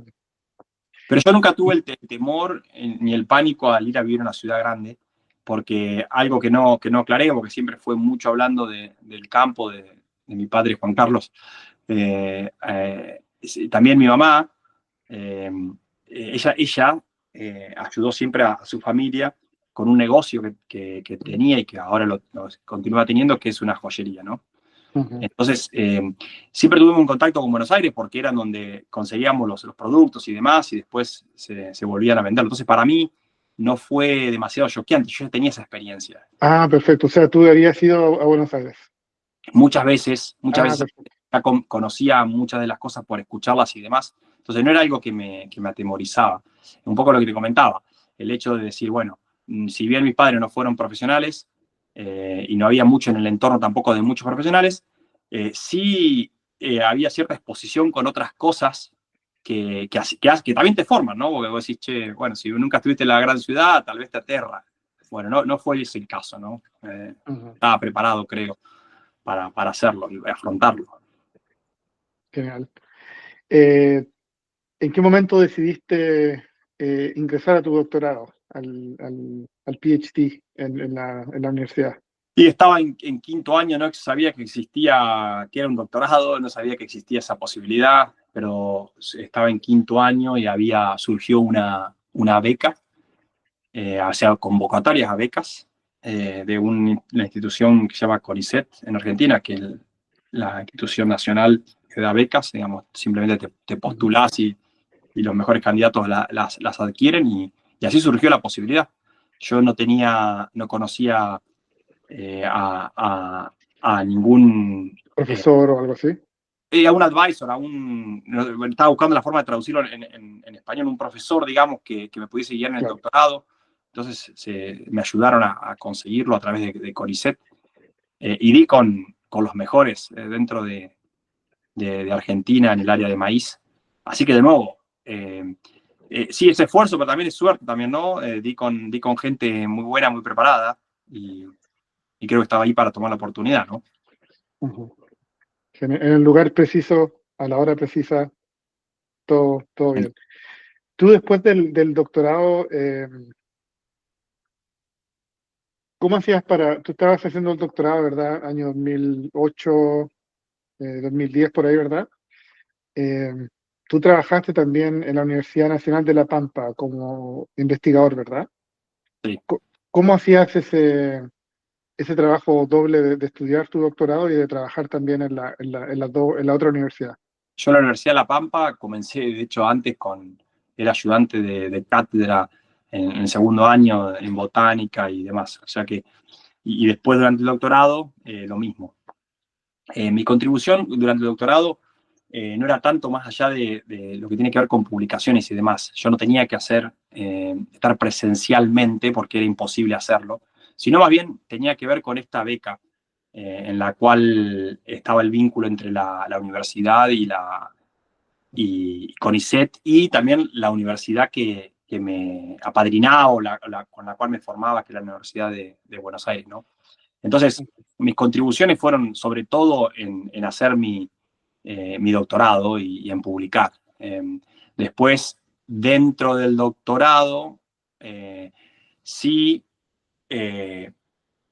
Pero yo nunca tuve el temor ni el pánico al ir a vivir en una ciudad grande, porque algo que no aclaré, porque siempre fue mucho hablando del campo de mi padre Juan Carlos. También mi mamá, ella ayudó siempre a su familia con un negocio que tenía y que ahora lo continúa teniendo, que es una joyería, ¿no? uh-huh. Entonces, siempre tuvimos un contacto con Buenos Aires porque eran donde conseguíamos los productos y demás, y después se volvían a vender. Entonces, para mí no fue demasiado choqueante, yo ya tenía esa experiencia. Ah, perfecto. O sea, tú habías ido a Buenos Aires. Muchas veces Perfecto. ya conocía muchas de las cosas por escucharlas y demás. Entonces, no era algo que me atemorizaba. Un poco lo que te comentaba, el hecho de decir, bueno, si bien mis padres no fueron profesionales, y no había mucho en el entorno tampoco de muchos profesionales, sí había cierta exposición con otras cosas que también te forman, ¿no? Porque vos decís, che, bueno, si nunca estuviste en la gran ciudad, tal vez te aterra. Bueno, no fue ese el caso, ¿no? Uh-huh. Estaba preparado, creo, para hacerlo y afrontarlo. Genial. ¿En qué momento decidiste ingresar a tu doctorado, al PhD en la universidad? Y estaba en quinto año, no sabía que era un doctorado, no sabía que existía esa posibilidad, pero estaba en quinto año y surgió una beca, o sea, convocatorias a becas, de una institución que se llama CONICET en Argentina, que es la institución nacional que da becas, digamos, simplemente te postulás y los mejores candidatos las adquieren, y así surgió la posibilidad. Yo no conocía a ningún, ¿Profesor o algo así? a un advisor, estaba buscando la forma de traducirlo en español, un profesor, digamos, que me pudiese guiar en el Claro. doctorado. Entonces me ayudaron a conseguirlo a través de CONICET, y di con los mejores dentro de Argentina en el área de maíz. Así que de nuevo, sí es esfuerzo, pero también es suerte también, ¿no? Di con gente muy buena, muy preparada, y creo que estaba ahí para tomar la oportunidad, ¿no? Uh-huh. En el lugar preciso, a la hora precisa, todo bien. Tú después del doctorado, ¿cómo hacías tú estabas haciendo el doctorado, ¿verdad? Año 2008, 2010 por ahí, ¿verdad? Eh, Tú trabajaste también en la Universidad Nacional de La Pampa como investigador, ¿verdad? Sí. ¿Cómo hacías ese trabajo doble de estudiar tu doctorado y de trabajar también en la otra universidad? Yo en la Universidad de La Pampa comencé, de hecho, era ayudante de cátedra en el segundo año en botánica y demás. O sea que, y después durante el doctorado, lo mismo. Mi contribución durante el doctorado no era tanto más allá de lo que tiene que ver con publicaciones y demás. Yo no tenía que estar presencialmente porque era imposible hacerlo, sino más bien tenía que ver con esta beca en la cual estaba el vínculo entre la universidad y CONICET y también la universidad que me apadrinaba o con la cual me formaba, que es la Universidad de Buenos Aires, ¿no? Entonces, mis contribuciones fueron sobre todo en hacer mi doctorado y en publicar. Después, dentro del doctorado, sí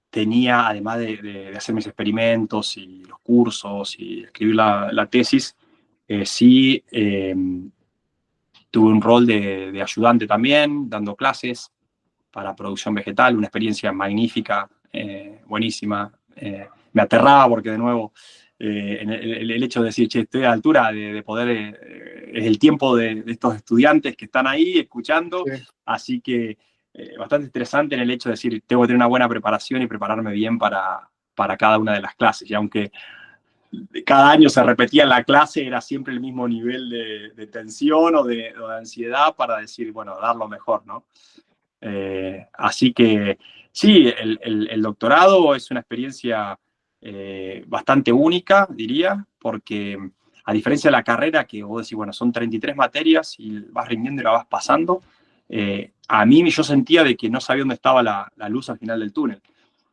tenía, además de hacer mis experimentos y los cursos y escribir la tesis, sí tuve un rol de ayudante también, dando clases para producción vegetal, una experiencia magnífica, buenísima. Me aterraba porque, de nuevo, el hecho de decir, che, estoy a la altura de poder, es el tiempo de estos estudiantes que están ahí escuchando, Sí. así que bastante interesante en el hecho de decir, tengo que tener una buena preparación y prepararme bien para cada una de las clases, y aunque cada año se repetía en la clase, era siempre el mismo nivel de tensión o de ansiedad para decir, bueno, dar lo mejor, ¿no? Así que sí, el doctorado es una experiencia bastante única, diría, porque a diferencia de la carrera, que vos decís, bueno, son 33 materias y vas rindiendo y la vas pasando, a mí yo sentía de que no sabía dónde estaba la luz al final del túnel,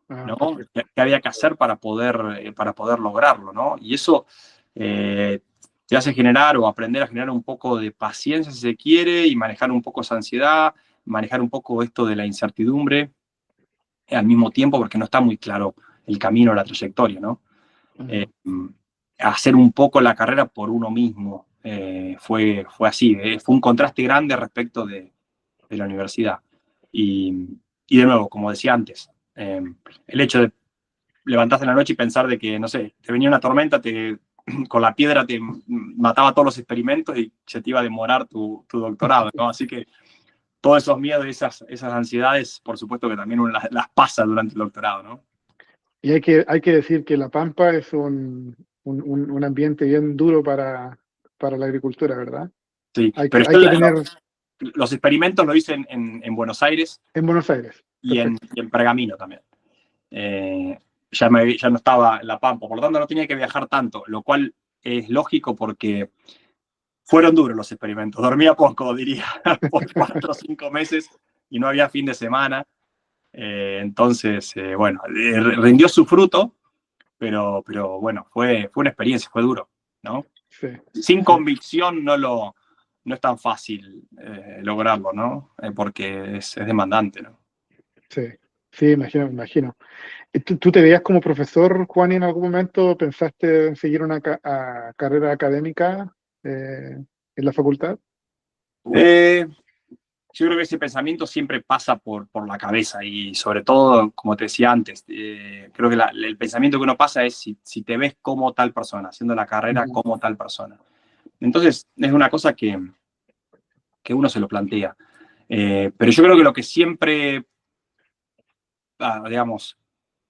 ¿no? Perfecto. ¿Qué había que hacer para poder lograrlo, ¿no? Y eso te hace generar o aprender a generar un poco de paciencia, si se quiere, y manejar un poco esa ansiedad, manejar un poco esto de la incertidumbre al mismo tiempo, porque no está muy claro el camino, la trayectoria, ¿no? Ujú. Hacer un poco la carrera por uno mismo fue así, fue un contraste grande respecto de la universidad. Y de nuevo, como decía antes, el hecho de levantarse en la noche y pensar de que, no sé, te venía una tormenta, con la piedra te mataba todos los experimentos y se te iba a demorar tu doctorado, ¿no? Así que todos esos miedos y esas ansiedades, por supuesto que también uno las pasa durante el doctorado, ¿no? Y hay que decir que La Pampa es un ambiente bien duro para la agricultura, ¿verdad? Sí, Hay que, pero hay yo que tener los experimentos lo hice en Buenos Aires en Buenos Aires. y Perfecto. y en Pergamino también. Eh, ya no estaba en La Pampa, por lo tanto no tenía que viajar tanto, lo cual es lógico porque fueron duros los experimentos. Dormía poco, diría, por 4 o 5 meses y no había fin de semana. Entonces, bueno, rindió su fruto, pero bueno, fue una experiencia, fue duro, ¿no? Sí, Sin sí, convicción no es tan fácil lograrlo, ¿no? Porque es demandante, ¿no? sí. Sí, imagino. ¿Y ¿Tú te veías como profesor, Juan, y en algún momento pensaste en seguir una carrera académica en la facultad? Eh, yo creo que ese pensamiento siempre pasa por la cabeza y sobre todo, como te decía antes, creo que el pensamiento que uno pasa es si te ves como tal persona, haciendo la carrera Ujú. como tal persona. Entonces, es una cosa que uno se lo plantea. Pero yo creo que lo que siempre, digamos,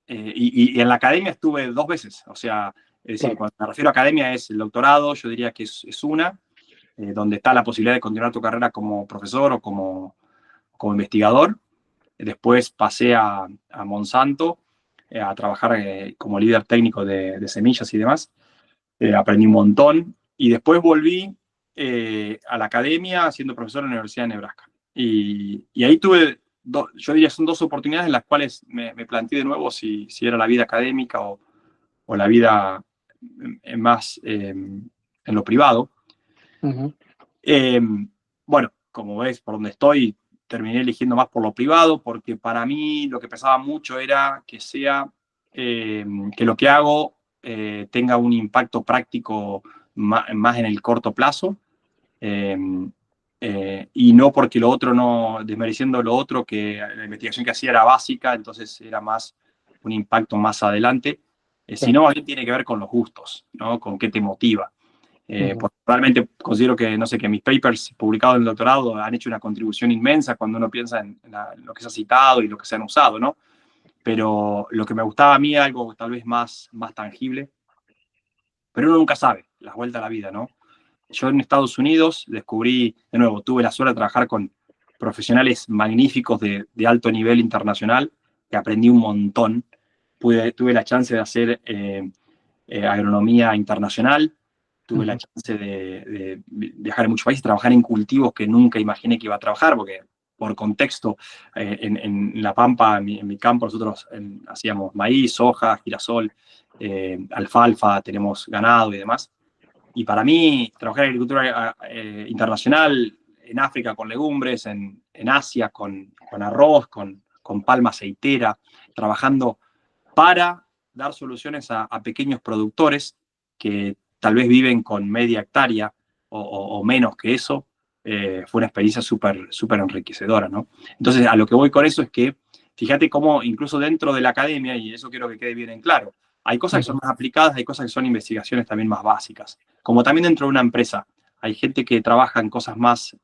y en la academia estuve 2 veces, o sea, es decir, Claro. cuando me refiero a academia es el doctorado, yo diría que es una, donde está la posibilidad de continuar tu carrera como profesor o como investigador. Después pasé a Monsanto a trabajar como líder técnico de semillas y demás. Aprendí un montón. Y después volví a la academia siendo profesor en la Universidad de Nebraska. Y ahí tuve, yo diría, son 2 oportunidades en las cuales me planteé de nuevo si era la vida académica o la vida más en lo privado. Ujú. Eh, bueno, como ves, por donde estoy, terminé eligiendo más por lo privado, porque para mí lo que pesaba mucho era que lo que hago tenga un impacto práctico más en el corto plazo, eh, y no porque lo otro no, desmereciendo lo otro, que la investigación que hacía era básica, entonces era más un impacto más adelante, Claro. sino más bien tiene que ver con los gustos, ¿no? Con qué te motiva. Ujú. Porque realmente considero que, no sé, que mis papers publicados en el doctorado han hecho una contribución inmensa cuando uno piensa en lo que se ha citado y lo que se han usado, ¿no? Pero lo que me gustaba a mí, algo tal vez más tangible, pero uno nunca sabe, las vueltas a la vida, ¿no? Yo en Estados Unidos descubrí, de nuevo, tuve la suerte de trabajar con profesionales magníficos de alto nivel internacional, que aprendí un montón. Tuve la chance de hacer agronomía internacional, tuve la chance de viajar a muchos países, trabajar en cultivos que nunca imaginé que iba a trabajar, porque por contexto, en La Pampa, en mi campo, nosotros hacíamos maíz, soja, girasol, alfalfa, tenemos ganado y demás. Y para mí, trabajar en agricultura internacional, en África con legumbres, en Asia con arroz, con palma aceitera, trabajando para dar soluciones a pequeños productores que tal vez viven con media hectárea o menos que eso, fue una experiencia súper enriquecedora, ¿no? Entonces, a lo que voy con eso es que, fíjate cómo incluso dentro de la academia, y eso quiero que quede bien en claro, hay cosas que son más aplicadas, hay cosas que son investigaciones también más básicas. Como también dentro de una empresa, hay gente que trabaja en cosas más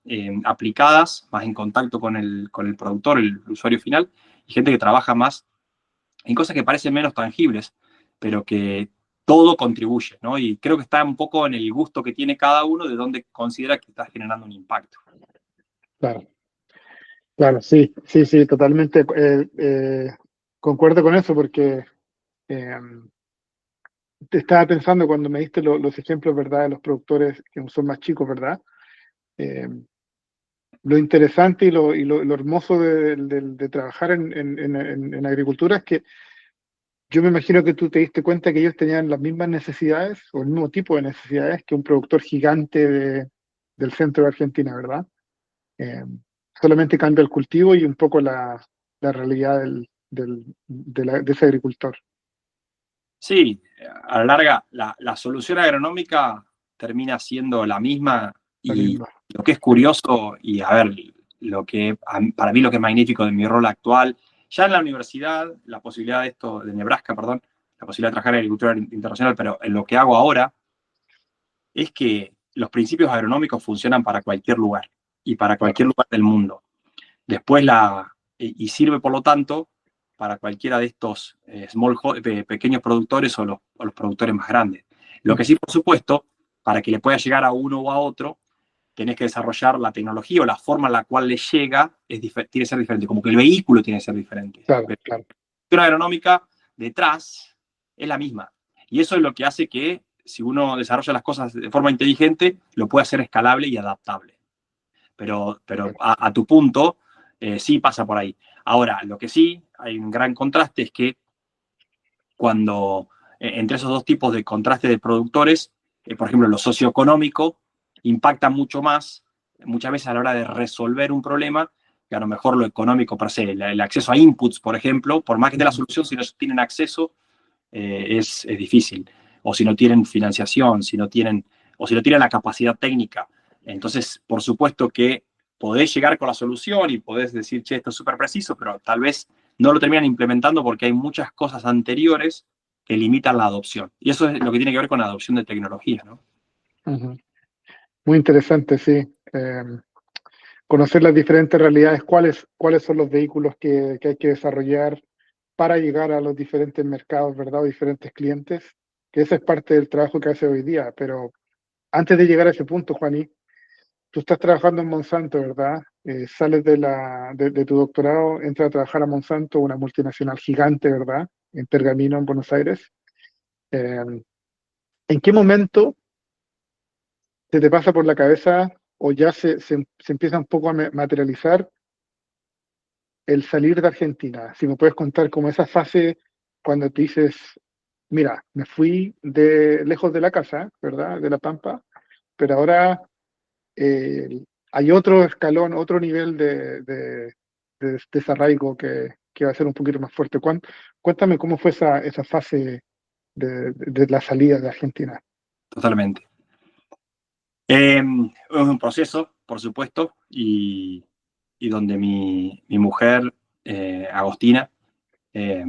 aplicadas, más en contacto con el productor, el usuario final, y gente que trabaja más en cosas que parecen menos tangibles, pero que todo contribuye, ¿no? Y creo que está un poco en el gusto que tiene cada uno de dónde considera que está generando un impacto. Claro, claro, sí, sí, sí, totalmente. Concuerdo con eso porque eh, te estaba pensando cuando me diste los ejemplos, ¿verdad? De los productores que son más chicos, ¿verdad? Eh, lo interesante y lo hermoso de trabajar en agricultura es que yo me imagino que tú te diste cuenta que ellos tenían las mismas necesidades o el mismo tipo de necesidades que un productor gigante del centro de Argentina, ¿verdad? Eh, Solamente cambia el cultivo y un poco la realidad de ese agricultor. Sí, a la larga, la solución agronómica termina siendo la misma La y misma. lo que es curioso, y a ver, para mí lo que es magnífico de mi rol actual, ya en la universidad, la posibilidad de esto, de Nebraska, perdón, la posibilidad de trabajar en agricultura internacional, pero en lo que hago ahora, es que los principios agronómicos funcionan para cualquier lugar y para Claro, cualquier lugar del mundo. Después y sirve por lo tanto para cualquiera de estos pequeños productores o los productores más grandes. Lo que sí, por supuesto, para que le pueda llegar a uno o a otro, tenés que desarrollar la tecnología o la forma en la cual le llega tiene que ser diferente, como que el vehículo tiene que ser diferente. claro, Pero claro. la agronómica detrás es la misma. Y eso es lo que hace que si uno desarrolla las cosas de forma inteligente, lo puede hacer escalable y adaptable. Pero Claro. a tu punto, sí pasa por ahí. Ahora, lo que sí, hay un gran contraste, es que cuando entre esos dos tipos de contraste de productores, por ejemplo, lo socioeconómico impacta mucho más, muchas veces a la hora de resolver un problema, que a lo mejor lo económico per se. El acceso a inputs, por ejemplo, por más que esté la solución, si no tienen acceso, es difícil. O si no tienen financiación, o si no tienen la capacidad técnica. Entonces, por supuesto que podés llegar con la solución y podés decir, che, esto es súper preciso, pero tal vez no lo terminan implementando porque hay muchas cosas anteriores que limitan la adopción. Y eso es lo que tiene que ver con la adopción de tecnología, ¿no? Ujú. Muy interesante, sí. Conocer las diferentes realidades, cuáles son los vehículos que hay que desarrollar para llegar a los diferentes mercados, ¿verdad? O diferentes clientes, que esa es parte del trabajo que hace hoy día. Pero antes de llegar a ese punto, Juaní, tú estás trabajando en Monsanto, ¿verdad? Sales de tu doctorado, entras a trabajar a Monsanto, una multinacional gigante, ¿verdad? En Pergamino, en Buenos Aires. Eh, ¿En qué momento se te pasa por la cabeza o ya se empieza un poco a materializar el salir de Argentina? Si me puedes contar como esa fase cuando te dices, mira, me fui de lejos de la casa, ¿verdad? De La Pampa, pero ahora hay otro escalón, otro nivel de desarraigo que va a ser un poquito más fuerte. Cuéntame cómo fue esa fase de la salida de Argentina. Totalmente. Es un proceso, por supuesto, y donde mi mujer, Agostina, eh,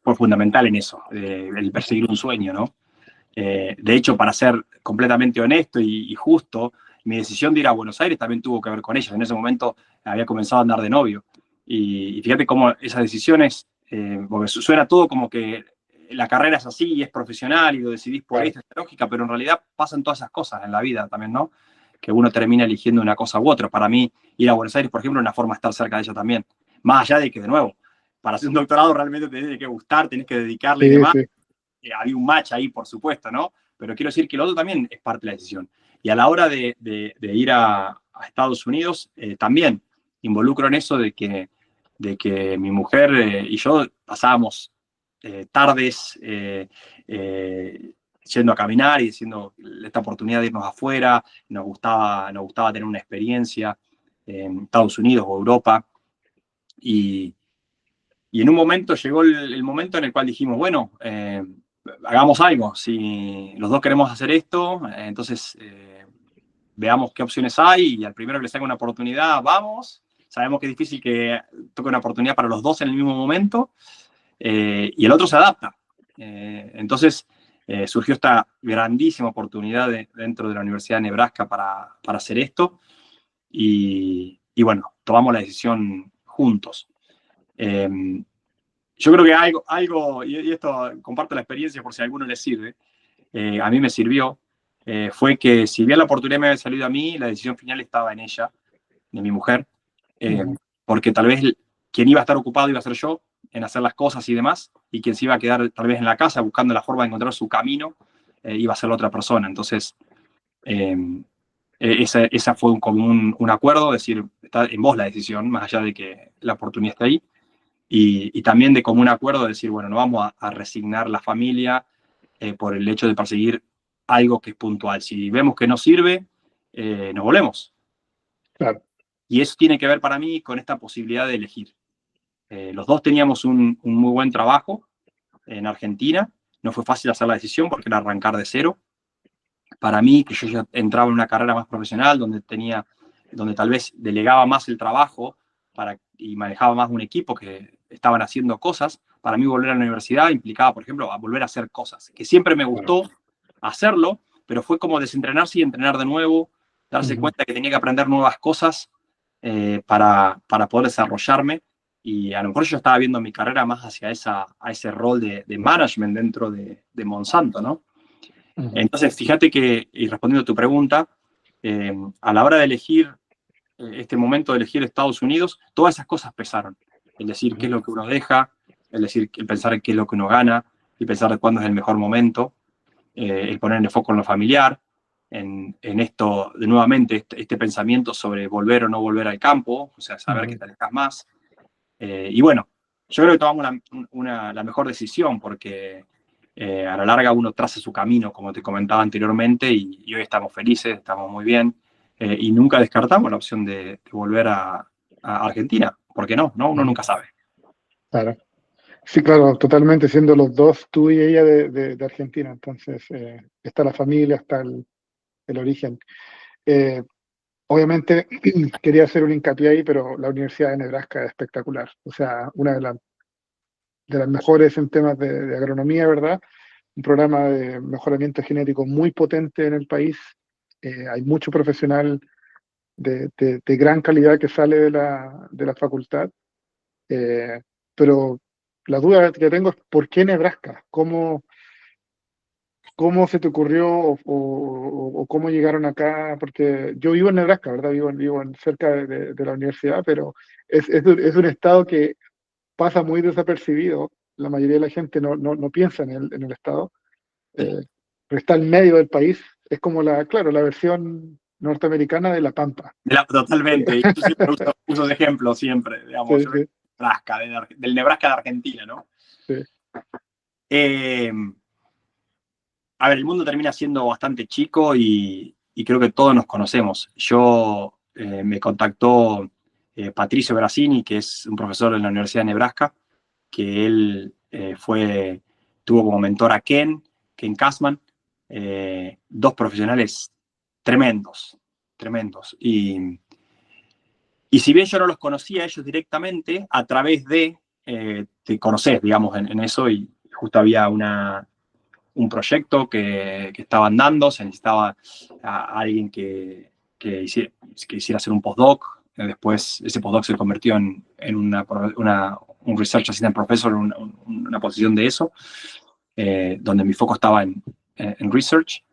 fue fundamental en eso, el perseguir un sueño, ¿no? De hecho, para ser completamente honesto y justo, mi decisión de ir a Buenos Aires también tuvo que ver con ella. En ese momento había comenzado a andar de novio. Y fíjate cómo esas decisiones, porque suena todo como que la carrera es así y es profesional y lo decidís por Claro. esta lógica, pero en realidad pasan todas esas cosas en la vida también, ¿no? Que uno termina eligiendo una cosa u otra. Para mí, ir a Buenos Aires, por ejemplo, es una forma de estar cerca de ella también. Más allá de que, de nuevo, para hacer un doctorado realmente te tiene que gustar, tenés que dedicarle y Sí, demás. sí, Había un match ahí, por supuesto, ¿no? Pero quiero decir que lo otro también es parte de la decisión. Y a la hora de ir a Estados Unidos, también involucro en eso de que mi mujer y yo pasábamos tardes yendo a caminar y diciendo esta oportunidad de irnos afuera, nos gustaba tener una experiencia en Estados Unidos o Europa. Y, y en un momento llegó el momento en el cual dijimos, bueno, hagamos algo. Si los dos queremos hacer esto, entonces veamos qué opciones hay y al primero que le salga una oportunidad, vamos. Sabemos que es difícil que toque una oportunidad para los dos en el mismo momento y el otro se adapta. Entonces surgió esta grandísima oportunidad dentro de la Universidad de Nebraska para hacer esto y bueno, tomamos la decisión juntos. Yo creo que algo y esto comparto la experiencia por si a alguno le sirve, a mí me sirvió, fue que si bien la oportunidad me había salido a mí, la decisión final estaba en ella, de mi mujer, porque tal vez quien iba a estar ocupado iba a ser yo en hacer las cosas y demás, y quien se iba a quedar tal vez en la casa buscando la forma de encontrar su camino, iba a ser la otra persona. Entonces, esa fue como un acuerdo, decir, está en vos la decisión, más allá de que la oportunidad está ahí. Y también de común acuerdo decir, bueno, no vamos a resignar la familia por el hecho de perseguir algo que es puntual. Si vemos que no sirve, nos volvemos. claro. Y eso tiene que ver para mí con esta posibilidad de elegir. Los dos teníamos un muy buen trabajo en Argentina. No fue fácil hacer la decisión porque era arrancar de cero. Para mí, que yo ya entraba en una carrera más profesional, donde tal vez delegaba más el trabajo y manejaba más un equipo que estaban haciendo cosas, para mí volver a la universidad implicaba, por ejemplo, a volver a hacer cosas, que siempre me Claro. gustó hacerlo, pero fue como desentrenarse y entrenar de nuevo, darse cuenta que tenía que aprender nuevas cosas para poder desarrollarme. Y a lo mejor yo estaba viendo mi carrera más hacia ese rol de management dentro de Monsanto, ¿no? Entonces, fíjate que, y respondiendo a tu pregunta, a la hora de elegir, este momento de elegir Estados Unidos, todas esas cosas pesaron. El decir qué es lo que uno deja, el pensar en qué es lo que uno gana, y pensar de cuándo es el mejor momento, el poner el foco en lo familiar, en esto, de nuevamente, este pensamiento sobre volver o no volver al campo, o sea, saber que te alejas más. Y bueno, yo creo que tomamos la mejor decisión porque a la larga uno traza su camino, como te comentaba anteriormente, y hoy estamos felices, estamos muy bien, y nunca descartamos la opción de volver a Argentina. ¿Por qué no? ¿No? Uno nunca sabe. Claro. Sí, claro, totalmente, siendo los dos, tú y ella de Argentina, entonces está la familia, está el origen. Eh, Obviamente quería hacer un hincapié ahí, pero la Universidad de Nebraska es espectacular, o sea, una de las mejores en temas de agronomía, ¿verdad? Un programa de mejoramiento genético muy potente en el país. Hay mucho profesional de gran calidad que sale de la facultad. Pero la duda que tengo es ¿por qué Nebraska? ¿Cómo se te ocurrió o cómo llegaron acá? Porque yo vivo en Nebraska, ¿verdad? Cerca de la universidad, pero es un estado que pasa muy desapercibido. La mayoría de la gente no piensa en el estado, Sí. pero está en medio del país. Es como claro, la versión norteamericana de La Pampa. Totalmente. Yo siempre uso ese ejemplo, siempre, digamos, Sí, yo vengo sí, de Nebraska, del Nebraska de Argentina, ¿no? sí. Eh, a ver, el mundo termina siendo bastante chico y creo que todos nos conocemos. Me contactó Patricio Grassini, que es un profesor en la Universidad de Nebraska, que él tuvo como mentor a Ken Kazman, dos profesionales tremendos, tremendos. Y si bien yo no los conocía a ellos directamente, a través te conocés, digamos, en eso, y justo había un proyecto que estaban dando, se necesitaba a alguien que hiciera hacer un postdoc. Después ese postdoc se convirtió en un Research Assistant Professor, una posición de eso. donde mi foco estaba en research,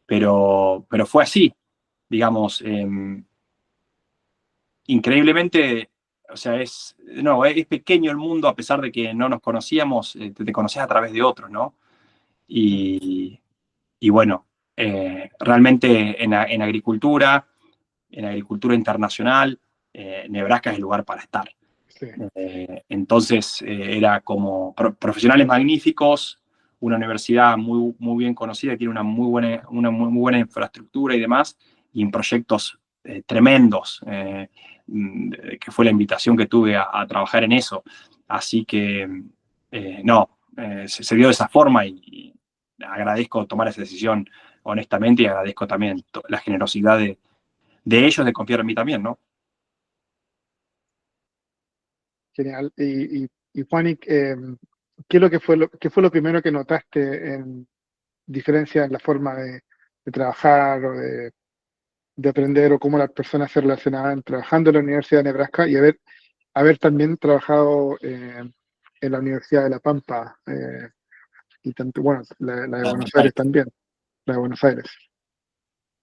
pero fue así, digamos, increíblemente, o sea, es pequeño el mundo a pesar de que no nos conocíamos, te conocías a través de otros, ¿no? Y, y bueno, realmente en agricultura internacional, Nebraska es el lugar para estar. Sí. Entonces, era como profesionales magníficos, una universidad muy, muy bien conocida, tiene una muy buena infraestructura y demás, y en proyectos tremendos, que fue la invitación que tuve a trabajar en eso. Así que, se dio de esa forma y agradezco tomar esa decisión honestamente y agradezco también la generosidad de ellos de confiar en mí también, ¿no? Genial. Y Juani, ¿qué es lo que fue qué fue lo primero que notaste en diferencia en la forma de trabajar o de aprender o cómo las personas se relacionaban trabajando en la Universidad de Nebraska y haber también trabajado en la Universidad de La Pampa y tanto, bueno, la de Buenos Aires también, la de Buenos Aires?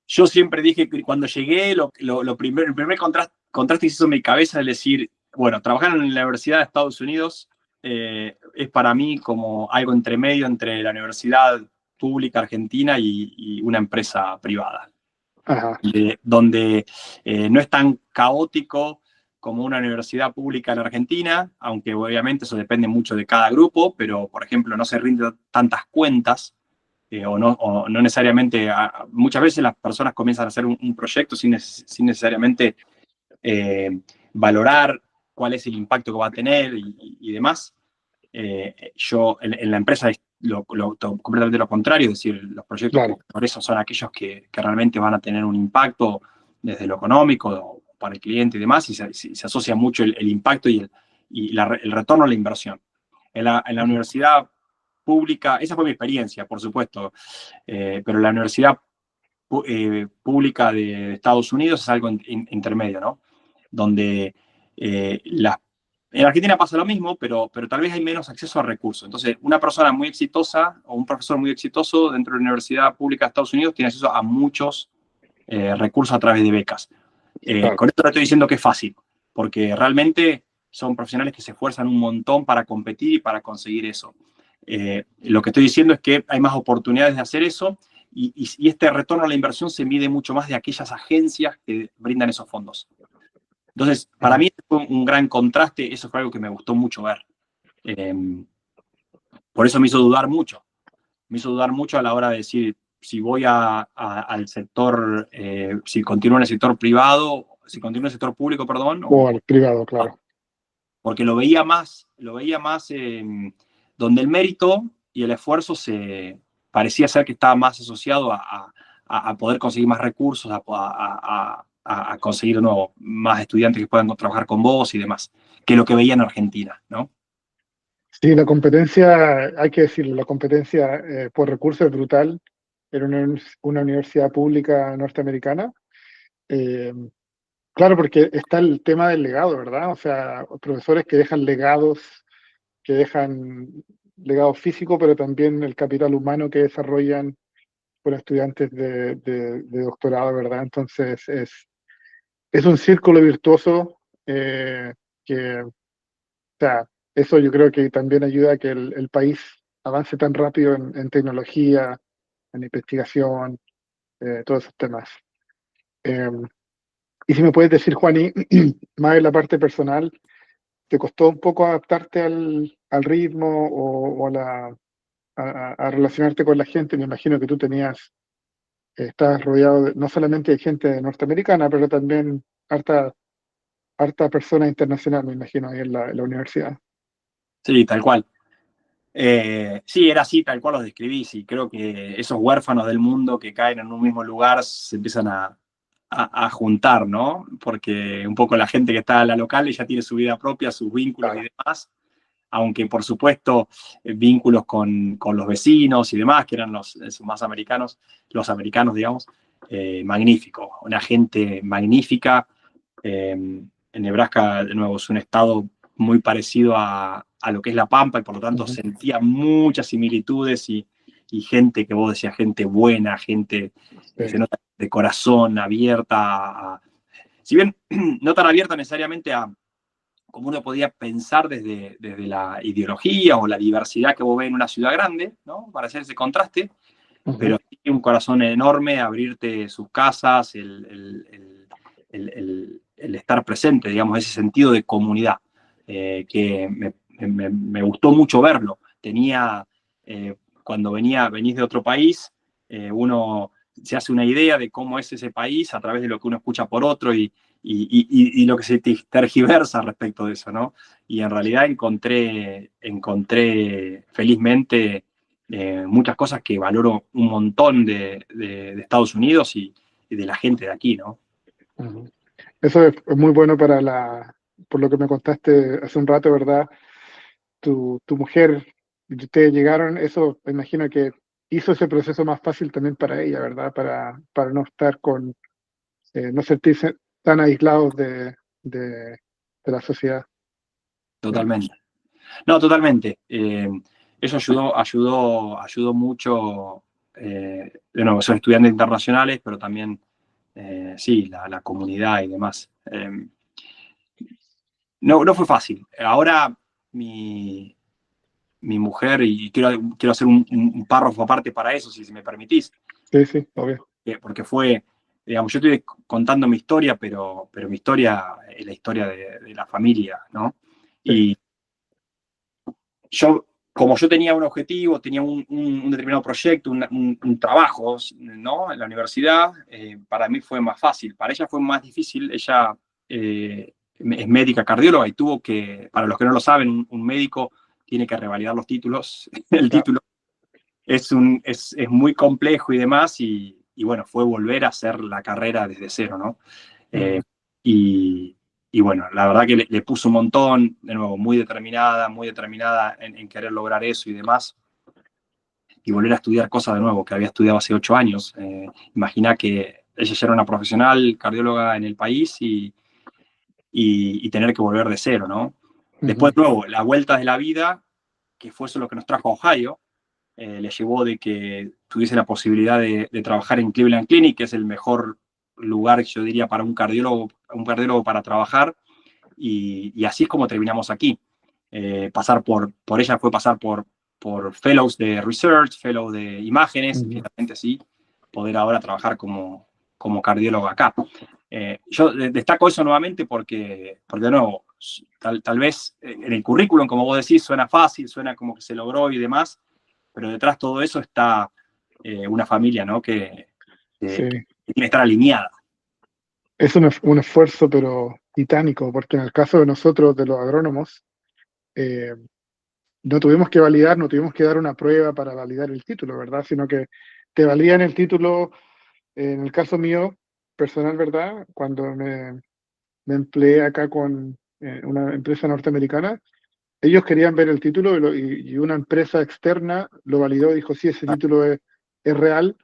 Yo siempre dije que cuando llegué, el primer contraste que se hizo en mi cabeza es decir, bueno, trabajar en la Universidad de Estados Unidos es para mí como algo entre medio entre la universidad pública argentina y una empresa privada, Ajá, donde no es tan caótico como una universidad pública en Argentina, aunque obviamente eso depende mucho de cada grupo, pero por ejemplo no se rinden tantas cuentas o no necesariamente, muchas veces las personas comienzan a hacer un proyecto sin necesariamente valorar cuál es el impacto que va a tener y demás. Yo en la empresa es completamente lo contrario, es decir, los proyectos que claro. progresan son aquellos que realmente van a tener un impacto desde lo económico para el cliente y demás, y se asocia mucho el impacto el retorno a la inversión. En la universidad pública, esa fue mi experiencia, por supuesto, pero la universidad pública de Estados Unidos es algo intermedio, ¿no? Donde en Argentina pasa lo mismo, pero tal vez hay menos acceso a recursos. Entonces, una persona muy exitosa o un profesor muy exitoso dentro de la Universidad Pública de Estados Unidos tiene acceso a muchos recursos a través de becas. Claro. Con esto no estoy diciendo que es fácil, porque realmente son profesionales que se esfuerzan un montón para competir y para conseguir eso. Lo que estoy diciendo es que hay más oportunidades de hacer eso y este retorno a la inversión se mide mucho más de aquellas agencias que brindan esos fondos. Entonces, para Ajá. mí fue un gran contraste, eso fue algo que me gustó mucho ver. Por eso me hizo dudar mucho. Me hizo dudar mucho a la hora de decir si voy al sector, si continúo en el sector privado, si continúo en el sector público, perdón, O al privado, claro. porque lo veía más donde el mérito y el esfuerzo parecía ser que estaba más asociado a poder conseguir más recursos, a conseguir más estudiantes que puedan trabajar con vos y demás, que lo que veía en Argentina, ¿no? Sí, la competencia, hay que decirlo, la competencia por recursos es brutal en una universidad pública norteamericana. Eh, claro, porque está el tema del legado, ¿verdad? O sea, profesores que dejan legados, que dejan legado físico, pero también el capital humano que desarrollan por estudiantes de doctorado, ¿verdad? Entonces es un círculo virtuoso que, o sea, eso yo creo que también ayuda a que el país avance tan rápido en tecnología, en investigación, todos esos temas. Eh, y si me puedes decir, Juani, más en la parte personal, ¿te costó un poco adaptarte al ritmo o a relacionarte con la gente? Me imagino que tú estás rodeado no solamente de gente norteamericana, pero también harta persona internacional, me imagino, ahí en la universidad. Sí, tal cual. Sí, era así, tal cual los describís, y creo que esos huérfanos del mundo que caen en un mismo lugar se empiezan a juntar, ¿no? Porque un poco la gente que está en la local ya tiene su vida propia, sus vínculos y Claro. demás, aunque por supuesto vínculos con los vecinos y demás, que eran esos más americanos, los americanos, digamos, magnífico, una gente magnífica. En Nebraska, de nuevo, es un estado muy parecido a lo que es La Pampa, y por lo tanto sentía muchas similitudes y gente que vos decías, gente buena, gente que se nota de corazón, abierta, si bien no tan abierta necesariamente a como uno podía pensar desde la ideología o la diversidad que vos ves en una ciudad grande, ¿no? Para hacer ese contraste, pero tiene un corazón enorme, abrirte sus casas, el estar presente, digamos, ese sentido de comunidad, que me gustó mucho verlo. Cuando venís de otro país, uno se hace una idea de cómo es ese país a través de lo que uno escucha por otro y lo que se tergiversa respecto de eso, ¿no? Y en realidad encontré felizmente muchas cosas que valoro un montón de Estados Unidos y de la gente de aquí, ¿no? Eso es muy bueno por lo que me contaste hace un rato, ¿verdad? Tu mujer y ustedes llegaron, eso me imagino que hizo ese proceso más fácil también para ella, ¿verdad? Para no estar no sentirse tan aislados de la sociedad. Totalmente. No, totalmente. Eso ayudó mucho. De nuevo, son estudiantes internacionales, pero también, sí, la comunidad y demás. No fue fácil. Ahora mi mujer, y quiero hacer un párrafo aparte para eso, si me permitís, Sí, sí, obvio. porque fue, digamos, yo estoy contando mi historia, pero mi historia es la historia de la familia, ¿no? Sí. Y como yo tenía un objetivo, tenía un determinado proyecto, un trabajo, ¿no? En la universidad, para mí fue más fácil. Para ella fue más difícil. Ella es médica cardióloga y tuvo que, para los que no lo saben, un médico tiene que revalidar los títulos. El Claro. título es muy complejo y demás, y bueno, fue volver a hacer la carrera desde cero, ¿no? Y, y bueno, la verdad que le puso un montón, de nuevo, muy determinada en querer lograr eso y demás, y volver a estudiar cosas de nuevo que había estudiado hace 8 años. Imagina que ella ya era una profesional cardióloga en el país y tener que volver de cero, ¿no? Después, de nuevo, las vueltas de la vida, que fue eso lo que nos trajo a Ohio, le llevó de que tuviese la posibilidad de trabajar en Cleveland Clinic, que es el mejor lugar, yo diría, para un cardiólogo para trabajar, y así es como terminamos aquí. Por ella fue pasar por fellows de research, fellows de imágenes, finalmente sí, poder ahora trabajar como cardiólogo acá. Yo destaco eso nuevamente porque de nuevo, tal vez en el currículum, como vos decís, suena fácil, suena como que se logró y demás, pero detrás de todo eso está una familia, ¿no? Sí. Que tiene que estar alineada. Es un esfuerzo, pero titánico, porque en el caso de nosotros, de los agrónomos, eh, no tuvimos que validar, no tuvimos que dar una prueba para validar el título, ¿verdad? Sino que te valían el título, en el caso mío, personal, ¿verdad? Cuando me empleé acá con una empresa norteamericana, ellos querían ver el título y una empresa externa lo validó y dijo, sí, ese título es real,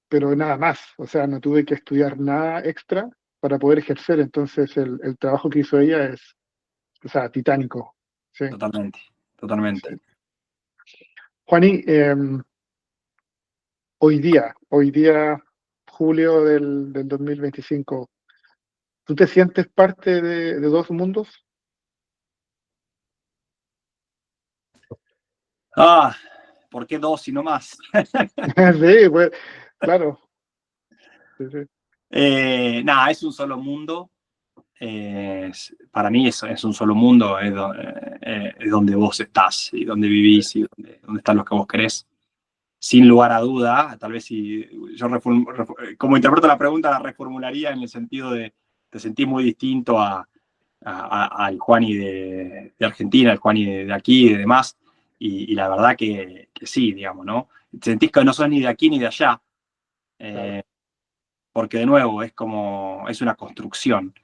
pero nada más. O sea, no tuve que estudiar nada extra para poder ejercer. Entonces, el trabajo que hizo ella es, o sea, titánico. Sí, Totalmente, totalmente. sí. Juani, hoy día, julio del 2025, ¿tú te sientes parte de dos mundos? Ah, ¿por qué dos y no más? Sí, pues, claro. Sí, sí. Nada, es un solo mundo. Para mí es un solo mundo, es donde vos estás y donde vivís y donde están los que vos querés. Sin lugar a duda, tal vez si yo como interpreto la pregunta, la reformularía en el sentido de te sentís muy distinto al Juani de Argentina, al Juani de aquí y demás, y la verdad que sí, digamos, ¿no? Te sentís que no sos ni de aquí ni de allá, Claro. porque de nuevo es una construcción.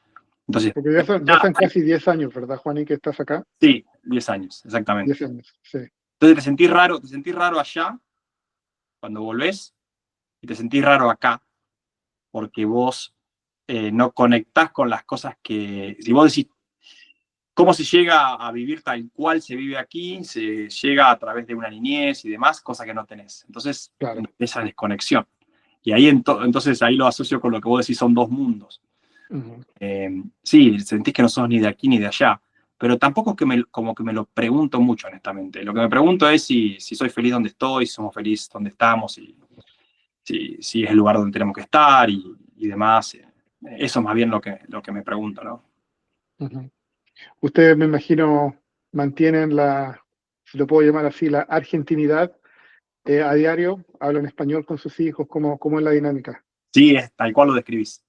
Entonces, Porque ya son casi 10 años, ¿verdad, Juani, que estás acá? sí, 10 años, exactamente. 10 años, sí. Entonces te sentís raro allá cuando volvés y te sentís raro acá porque vos no conectás con las cosas que, si vos decís, cómo se llega a vivir tal cual se vive aquí, se llega a través de una niñez y demás, cosa que no tenés. Entonces, claro. esa desconexión. Y ahí entonces ahí lo asocio con lo que vos decís, son dos mundos. Ujú. Sí, sentís que no sos ni de aquí ni de allá, pero tampoco es que como que me lo pregunto mucho, honestamente. Lo que me pregunto es si soy feliz donde estoy, si somos felices donde estamos, si es el lugar donde tenemos que estar y demás. Eso es más bien lo que me pregunto, ¿no? Ujú. Ustedes, me imagino, mantienen si lo puedo llamar así, la argentinidad a diario, hablan español con sus hijos, ¿cómo es la dinámica? Sí, es tal cual lo describís.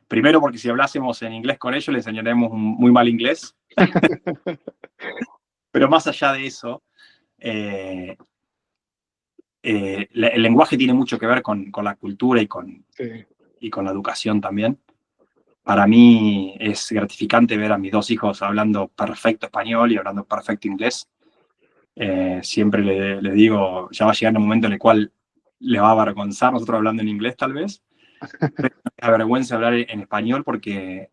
Primero porque si hablásemos en inglés con ellos, les enseñaremos un muy mal inglés, pero más allá de eso, eh, el lenguaje tiene mucho que ver con la cultura Sí, y con la educación también. Para mí es gratificante ver a mis dos hijos hablando perfecto español y hablando perfecto inglés. Siempre les digo, ya va a llegar un momento en el cual les va a avergonzar nosotros hablando en inglés tal vez, pero me avergüenza hablar en español porque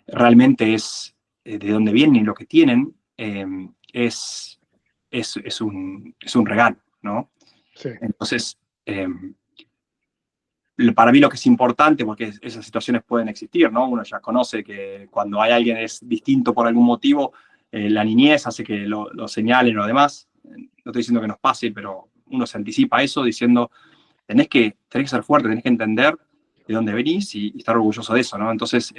realmente es de donde vienen y lo que tienen es un regalo, ¿no? sí, Entonces, para mí lo que es importante, porque esas situaciones pueden existir, ¿no? Uno ya conoce que cuando hay alguien es distinto por algún motivo, la niñez hace que lo señalen o demás. No estoy diciendo que nos pase, pero uno se anticipa a eso diciendo, tenés que ser fuerte, tenés que entender de dónde venís y estar orgulloso de eso, ¿no? Entonces,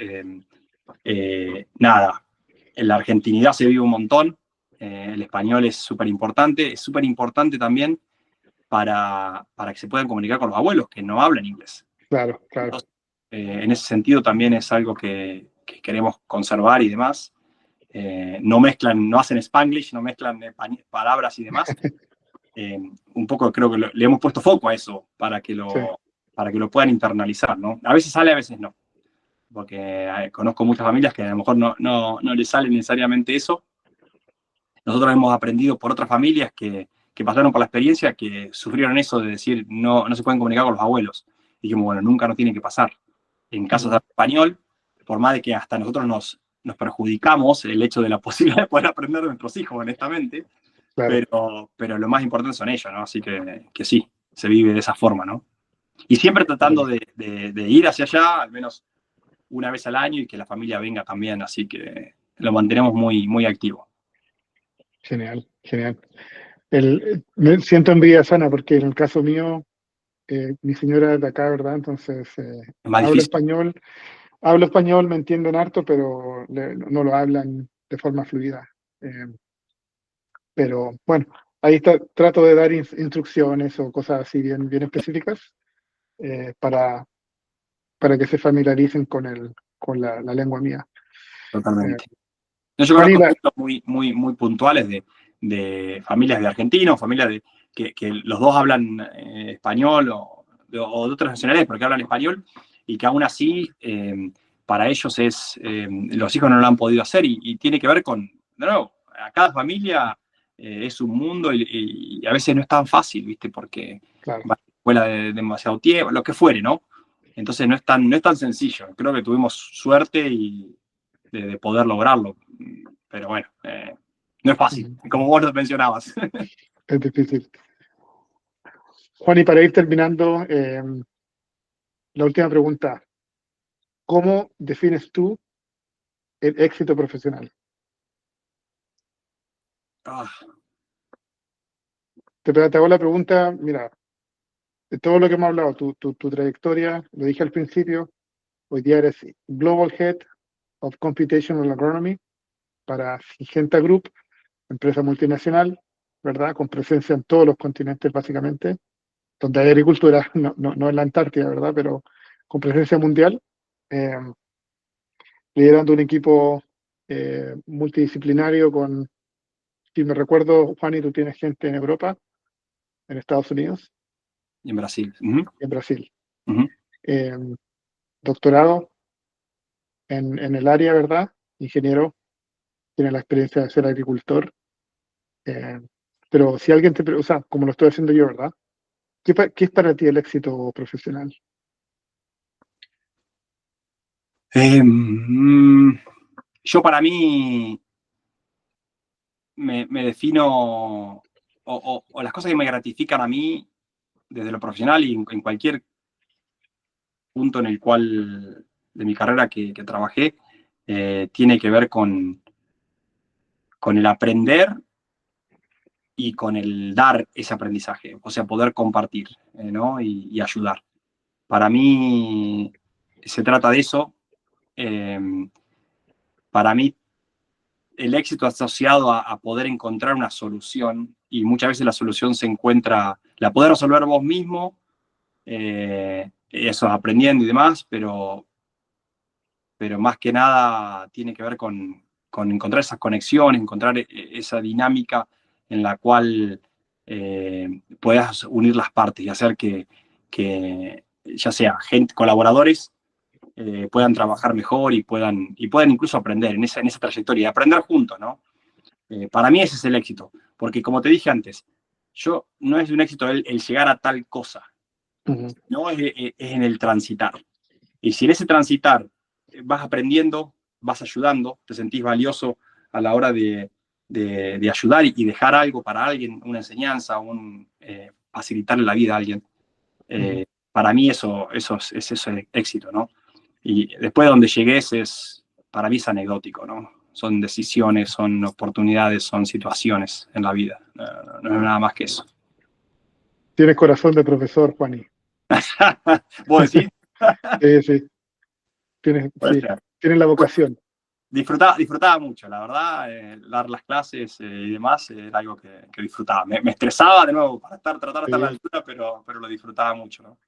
nada, en la argentinidad se vive un montón, el español es súper importante también para que se puedan comunicar con los abuelos que no hablan inglés. claro, claro. Entonces, en ese sentido también es algo que queremos conservar y demás. No hacen Spanglish, no mezclan palabras y demás. Un poco creo que le hemos puesto foco a eso Sí, para que lo puedan internalizar, ¿no? A veces sale, a veces no, porque conozco muchas familias que a lo mejor no les sale necesariamente eso. Nosotros hemos aprendido por otras familias que pasaron por la experiencia, que sufrieron eso de decir no se pueden comunicar con los abuelos. Y dijimos, bueno, nunca nos tiene que pasar. En casos de ujú, español, por más de que hasta nosotros nos perjudicamos el hecho de la posibilidad de poder aprender de nuestros hijos, honestamente, claro. pero lo más importante son ellos, ¿no? Así que sí, se vive de esa forma, ¿no? Y siempre tratando Vale. de ir hacia allá, al menos una vez al año, y que la familia venga también, así que lo mantenemos muy, muy activo. Genial, genial. Me siento envidia sana porque en el caso mío, mi señora es de acá, ¿verdad? Entonces, Es más difícil. hablo español, me entienden harto, pero no lo hablan de forma fluida. Eh, pero bueno, ahí trato de dar instrucciones o cosas así bien específicas eh, para, para que se familiaricen con la lengua mía. Eh, Totalmente. No, yo Juan, conozco ejemplos muy puntuales de familias de argentinos, familias que los dos hablan español o de otras nacionalidades, pero que hablan español y que aún así para ellos los hijos no lo han podido hacer y tiene que ver con, de nuevo, a cada familia es un mundo y a veces no es tan fácil, ¿viste? Porque claro. va a la escuela de demasiado tiempo, lo que fuere, ¿no? Entonces no es tan sencillo. Creo que tuvimos suerte de poder lograrlo. Pero bueno, no es fácil, Ujú. como vos lo mencionabas. Es difícil. Juan, y para ir terminando, la última pregunta. ¿Cómo defines tú el éxito profesional? Ah, Te hago la pregunta, mira, de todo lo que hemos hablado, tu trayectoria, lo dije al principio, hoy día eres Global Head of Computational Agronomy para Syngenta Group, empresa multinacional, ¿verdad? Con presencia en todos los continentes básicamente, donde hay agricultura, no en la Antártida, ¿verdad? Pero con presencia mundial, eh, liderando un equipo multidisciplinario con, si me recuerdo, Juan, y tú tienes gente en Europa, en Estados Unidos y en Brasil. Ujú, y en Brasil. ujú. Eh, Doctorado en el área, ¿verdad? Ingeniero, tiene la experiencia de ser agricultor. eh, pero si alguien o sea, como lo estoy haciendo yo, ¿verdad? ¿Qué es para ti el éxito profesional? Eh, mm, Yo para mí me defino, o las cosas que me gratifican a mí desde lo profesional y en cualquier punto en el cual de mi carrera que trabajé, tiene que ver con el aprender y con el dar ese aprendizaje, o sea, poder compartir, ¿no? Y ayudar. Para mí se trata de eso. Para mí el éxito asociado a poder encontrar una solución, y muchas veces la solución se encuentra, la poder resolver vos mismo, eso aprendiendo y demás, pero más que nada tiene que ver con encontrar esas conexiones, encontrar esa dinámica en la cual puedas unir las partes y hacer que ya sea gente, colaboradores, puedan trabajar mejor y puedan incluso aprender en esa trayectoria, y aprender juntos, ¿no? Para mí ese es el éxito, porque como te dije antes, no es un éxito el llegar a tal cosa, no es en el transitar. Y si en ese transitar vas aprendiendo, vas ayudando, te sentís valioso a la hora de ayudar y dejar algo para alguien, una enseñanza, facilitarle la vida a alguien, para mí eso es éxito, ¿no? Y después de donde llegues para mí es anecdótico, ¿no? Son decisiones, son oportunidades, son situaciones en la vida. No es nada más que eso. Tienes corazón de profesor, Juani. ¿Vos decís? Sí. Tienes la vocación. Disfrutaba mucho, la verdad, dar las clases y demás era algo que disfrutaba. Me estresaba de nuevo para tratar de estar a la altura, pero lo disfrutaba mucho, ¿no?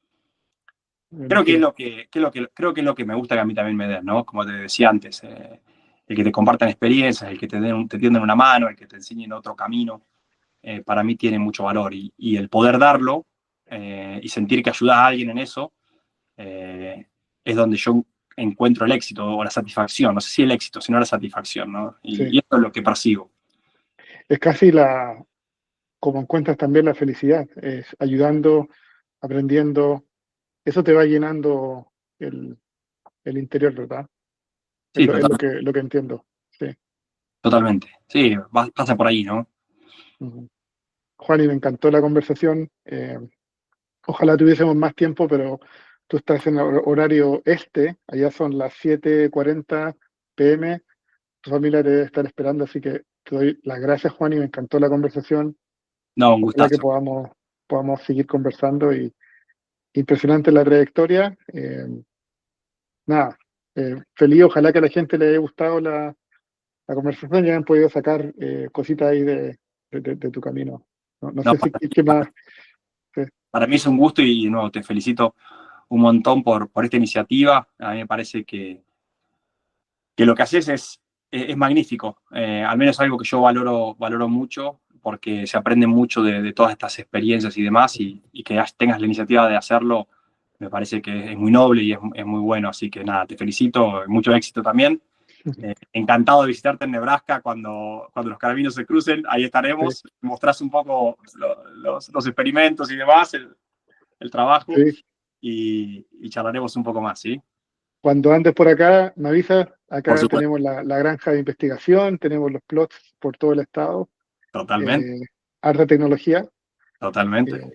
Creo que es lo que me gusta que a mí también me den, ¿no? Como te decía antes, el que te compartan experiencias, el que te tiendan una mano, el que te enseñen otro camino, para mí tiene mucho valor. Y el poder darlo y sentir que ayudas a alguien en eso, es donde yo encuentro el éxito o la satisfacción. No sé si el éxito, sino la satisfacción, ¿no? Y eso es lo que persigo. Es casi como encuentras también la felicidad, es ayudando, aprendiendo. Eso te va llenando el interior, ¿verdad? Sí, Es lo que entiendo. Sí. totalmente. Sí, pasa por ahí, ¿no? Juan, y me encantó la conversación. Ojalá tuviésemos más tiempo, pero tú estás en el horario este, allá son las 7:40 p.m. Tu familia te debe estar esperando, así que te doy las gracias, Juan, y me encantó la conversación. No, un Ojalá que gustazo. podamos seguir conversando. Y impresionante la trayectoria. Nada, feliz, ojalá que a la gente le haya gustado la conversación y hayan podido sacar cositas ahí de tu camino. No No, sé si qué más. Sí. para mí es un gusto y de nuevo te felicito un montón por esta iniciativa. A mí me parece que lo que haces es magnífico. Al menos algo que yo valoro mucho, porque se aprende mucho de todas estas experiencias y demás, y que tengas la iniciativa de hacerlo, me parece que es muy noble y es muy bueno. Así que nada, te felicito, mucho éxito también. Encantado de visitarte en Nebraska cuando los carabineros se crucen, ahí estaremos, Sí. mostrás un poco los experimentos y demás, el trabajo, Sí. y charlaremos un poco más, ¿sí? Cuando andes por acá, me avisas. Por Acá supuesto. tenemos la granja de investigación, tenemos los plots por todo el estado, Totalmente, harta tecnología. totalmente.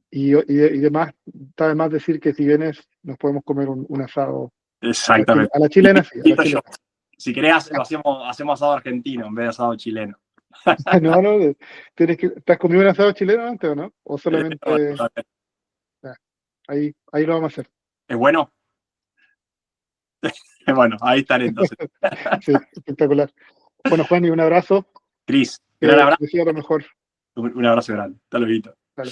Y demás, está de más decir que si vienes, nos podemos comer un asado Exactamente. a la chilena, sí, a la Invito yo. chilena. Si querés, lo hacemos asado argentino en vez de asado chileno. No, ¿te has comido un asado chileno antes o no? O No, solamente, ahí lo vamos a hacer. ¿es bueno? Bueno, ahí estaré entonces. Sí, espectacular. Bueno, Juan, y un abrazo. Cris, gran abrazo. Deseo lo mejor. Un abrazo grande. Hasta luego. Dale.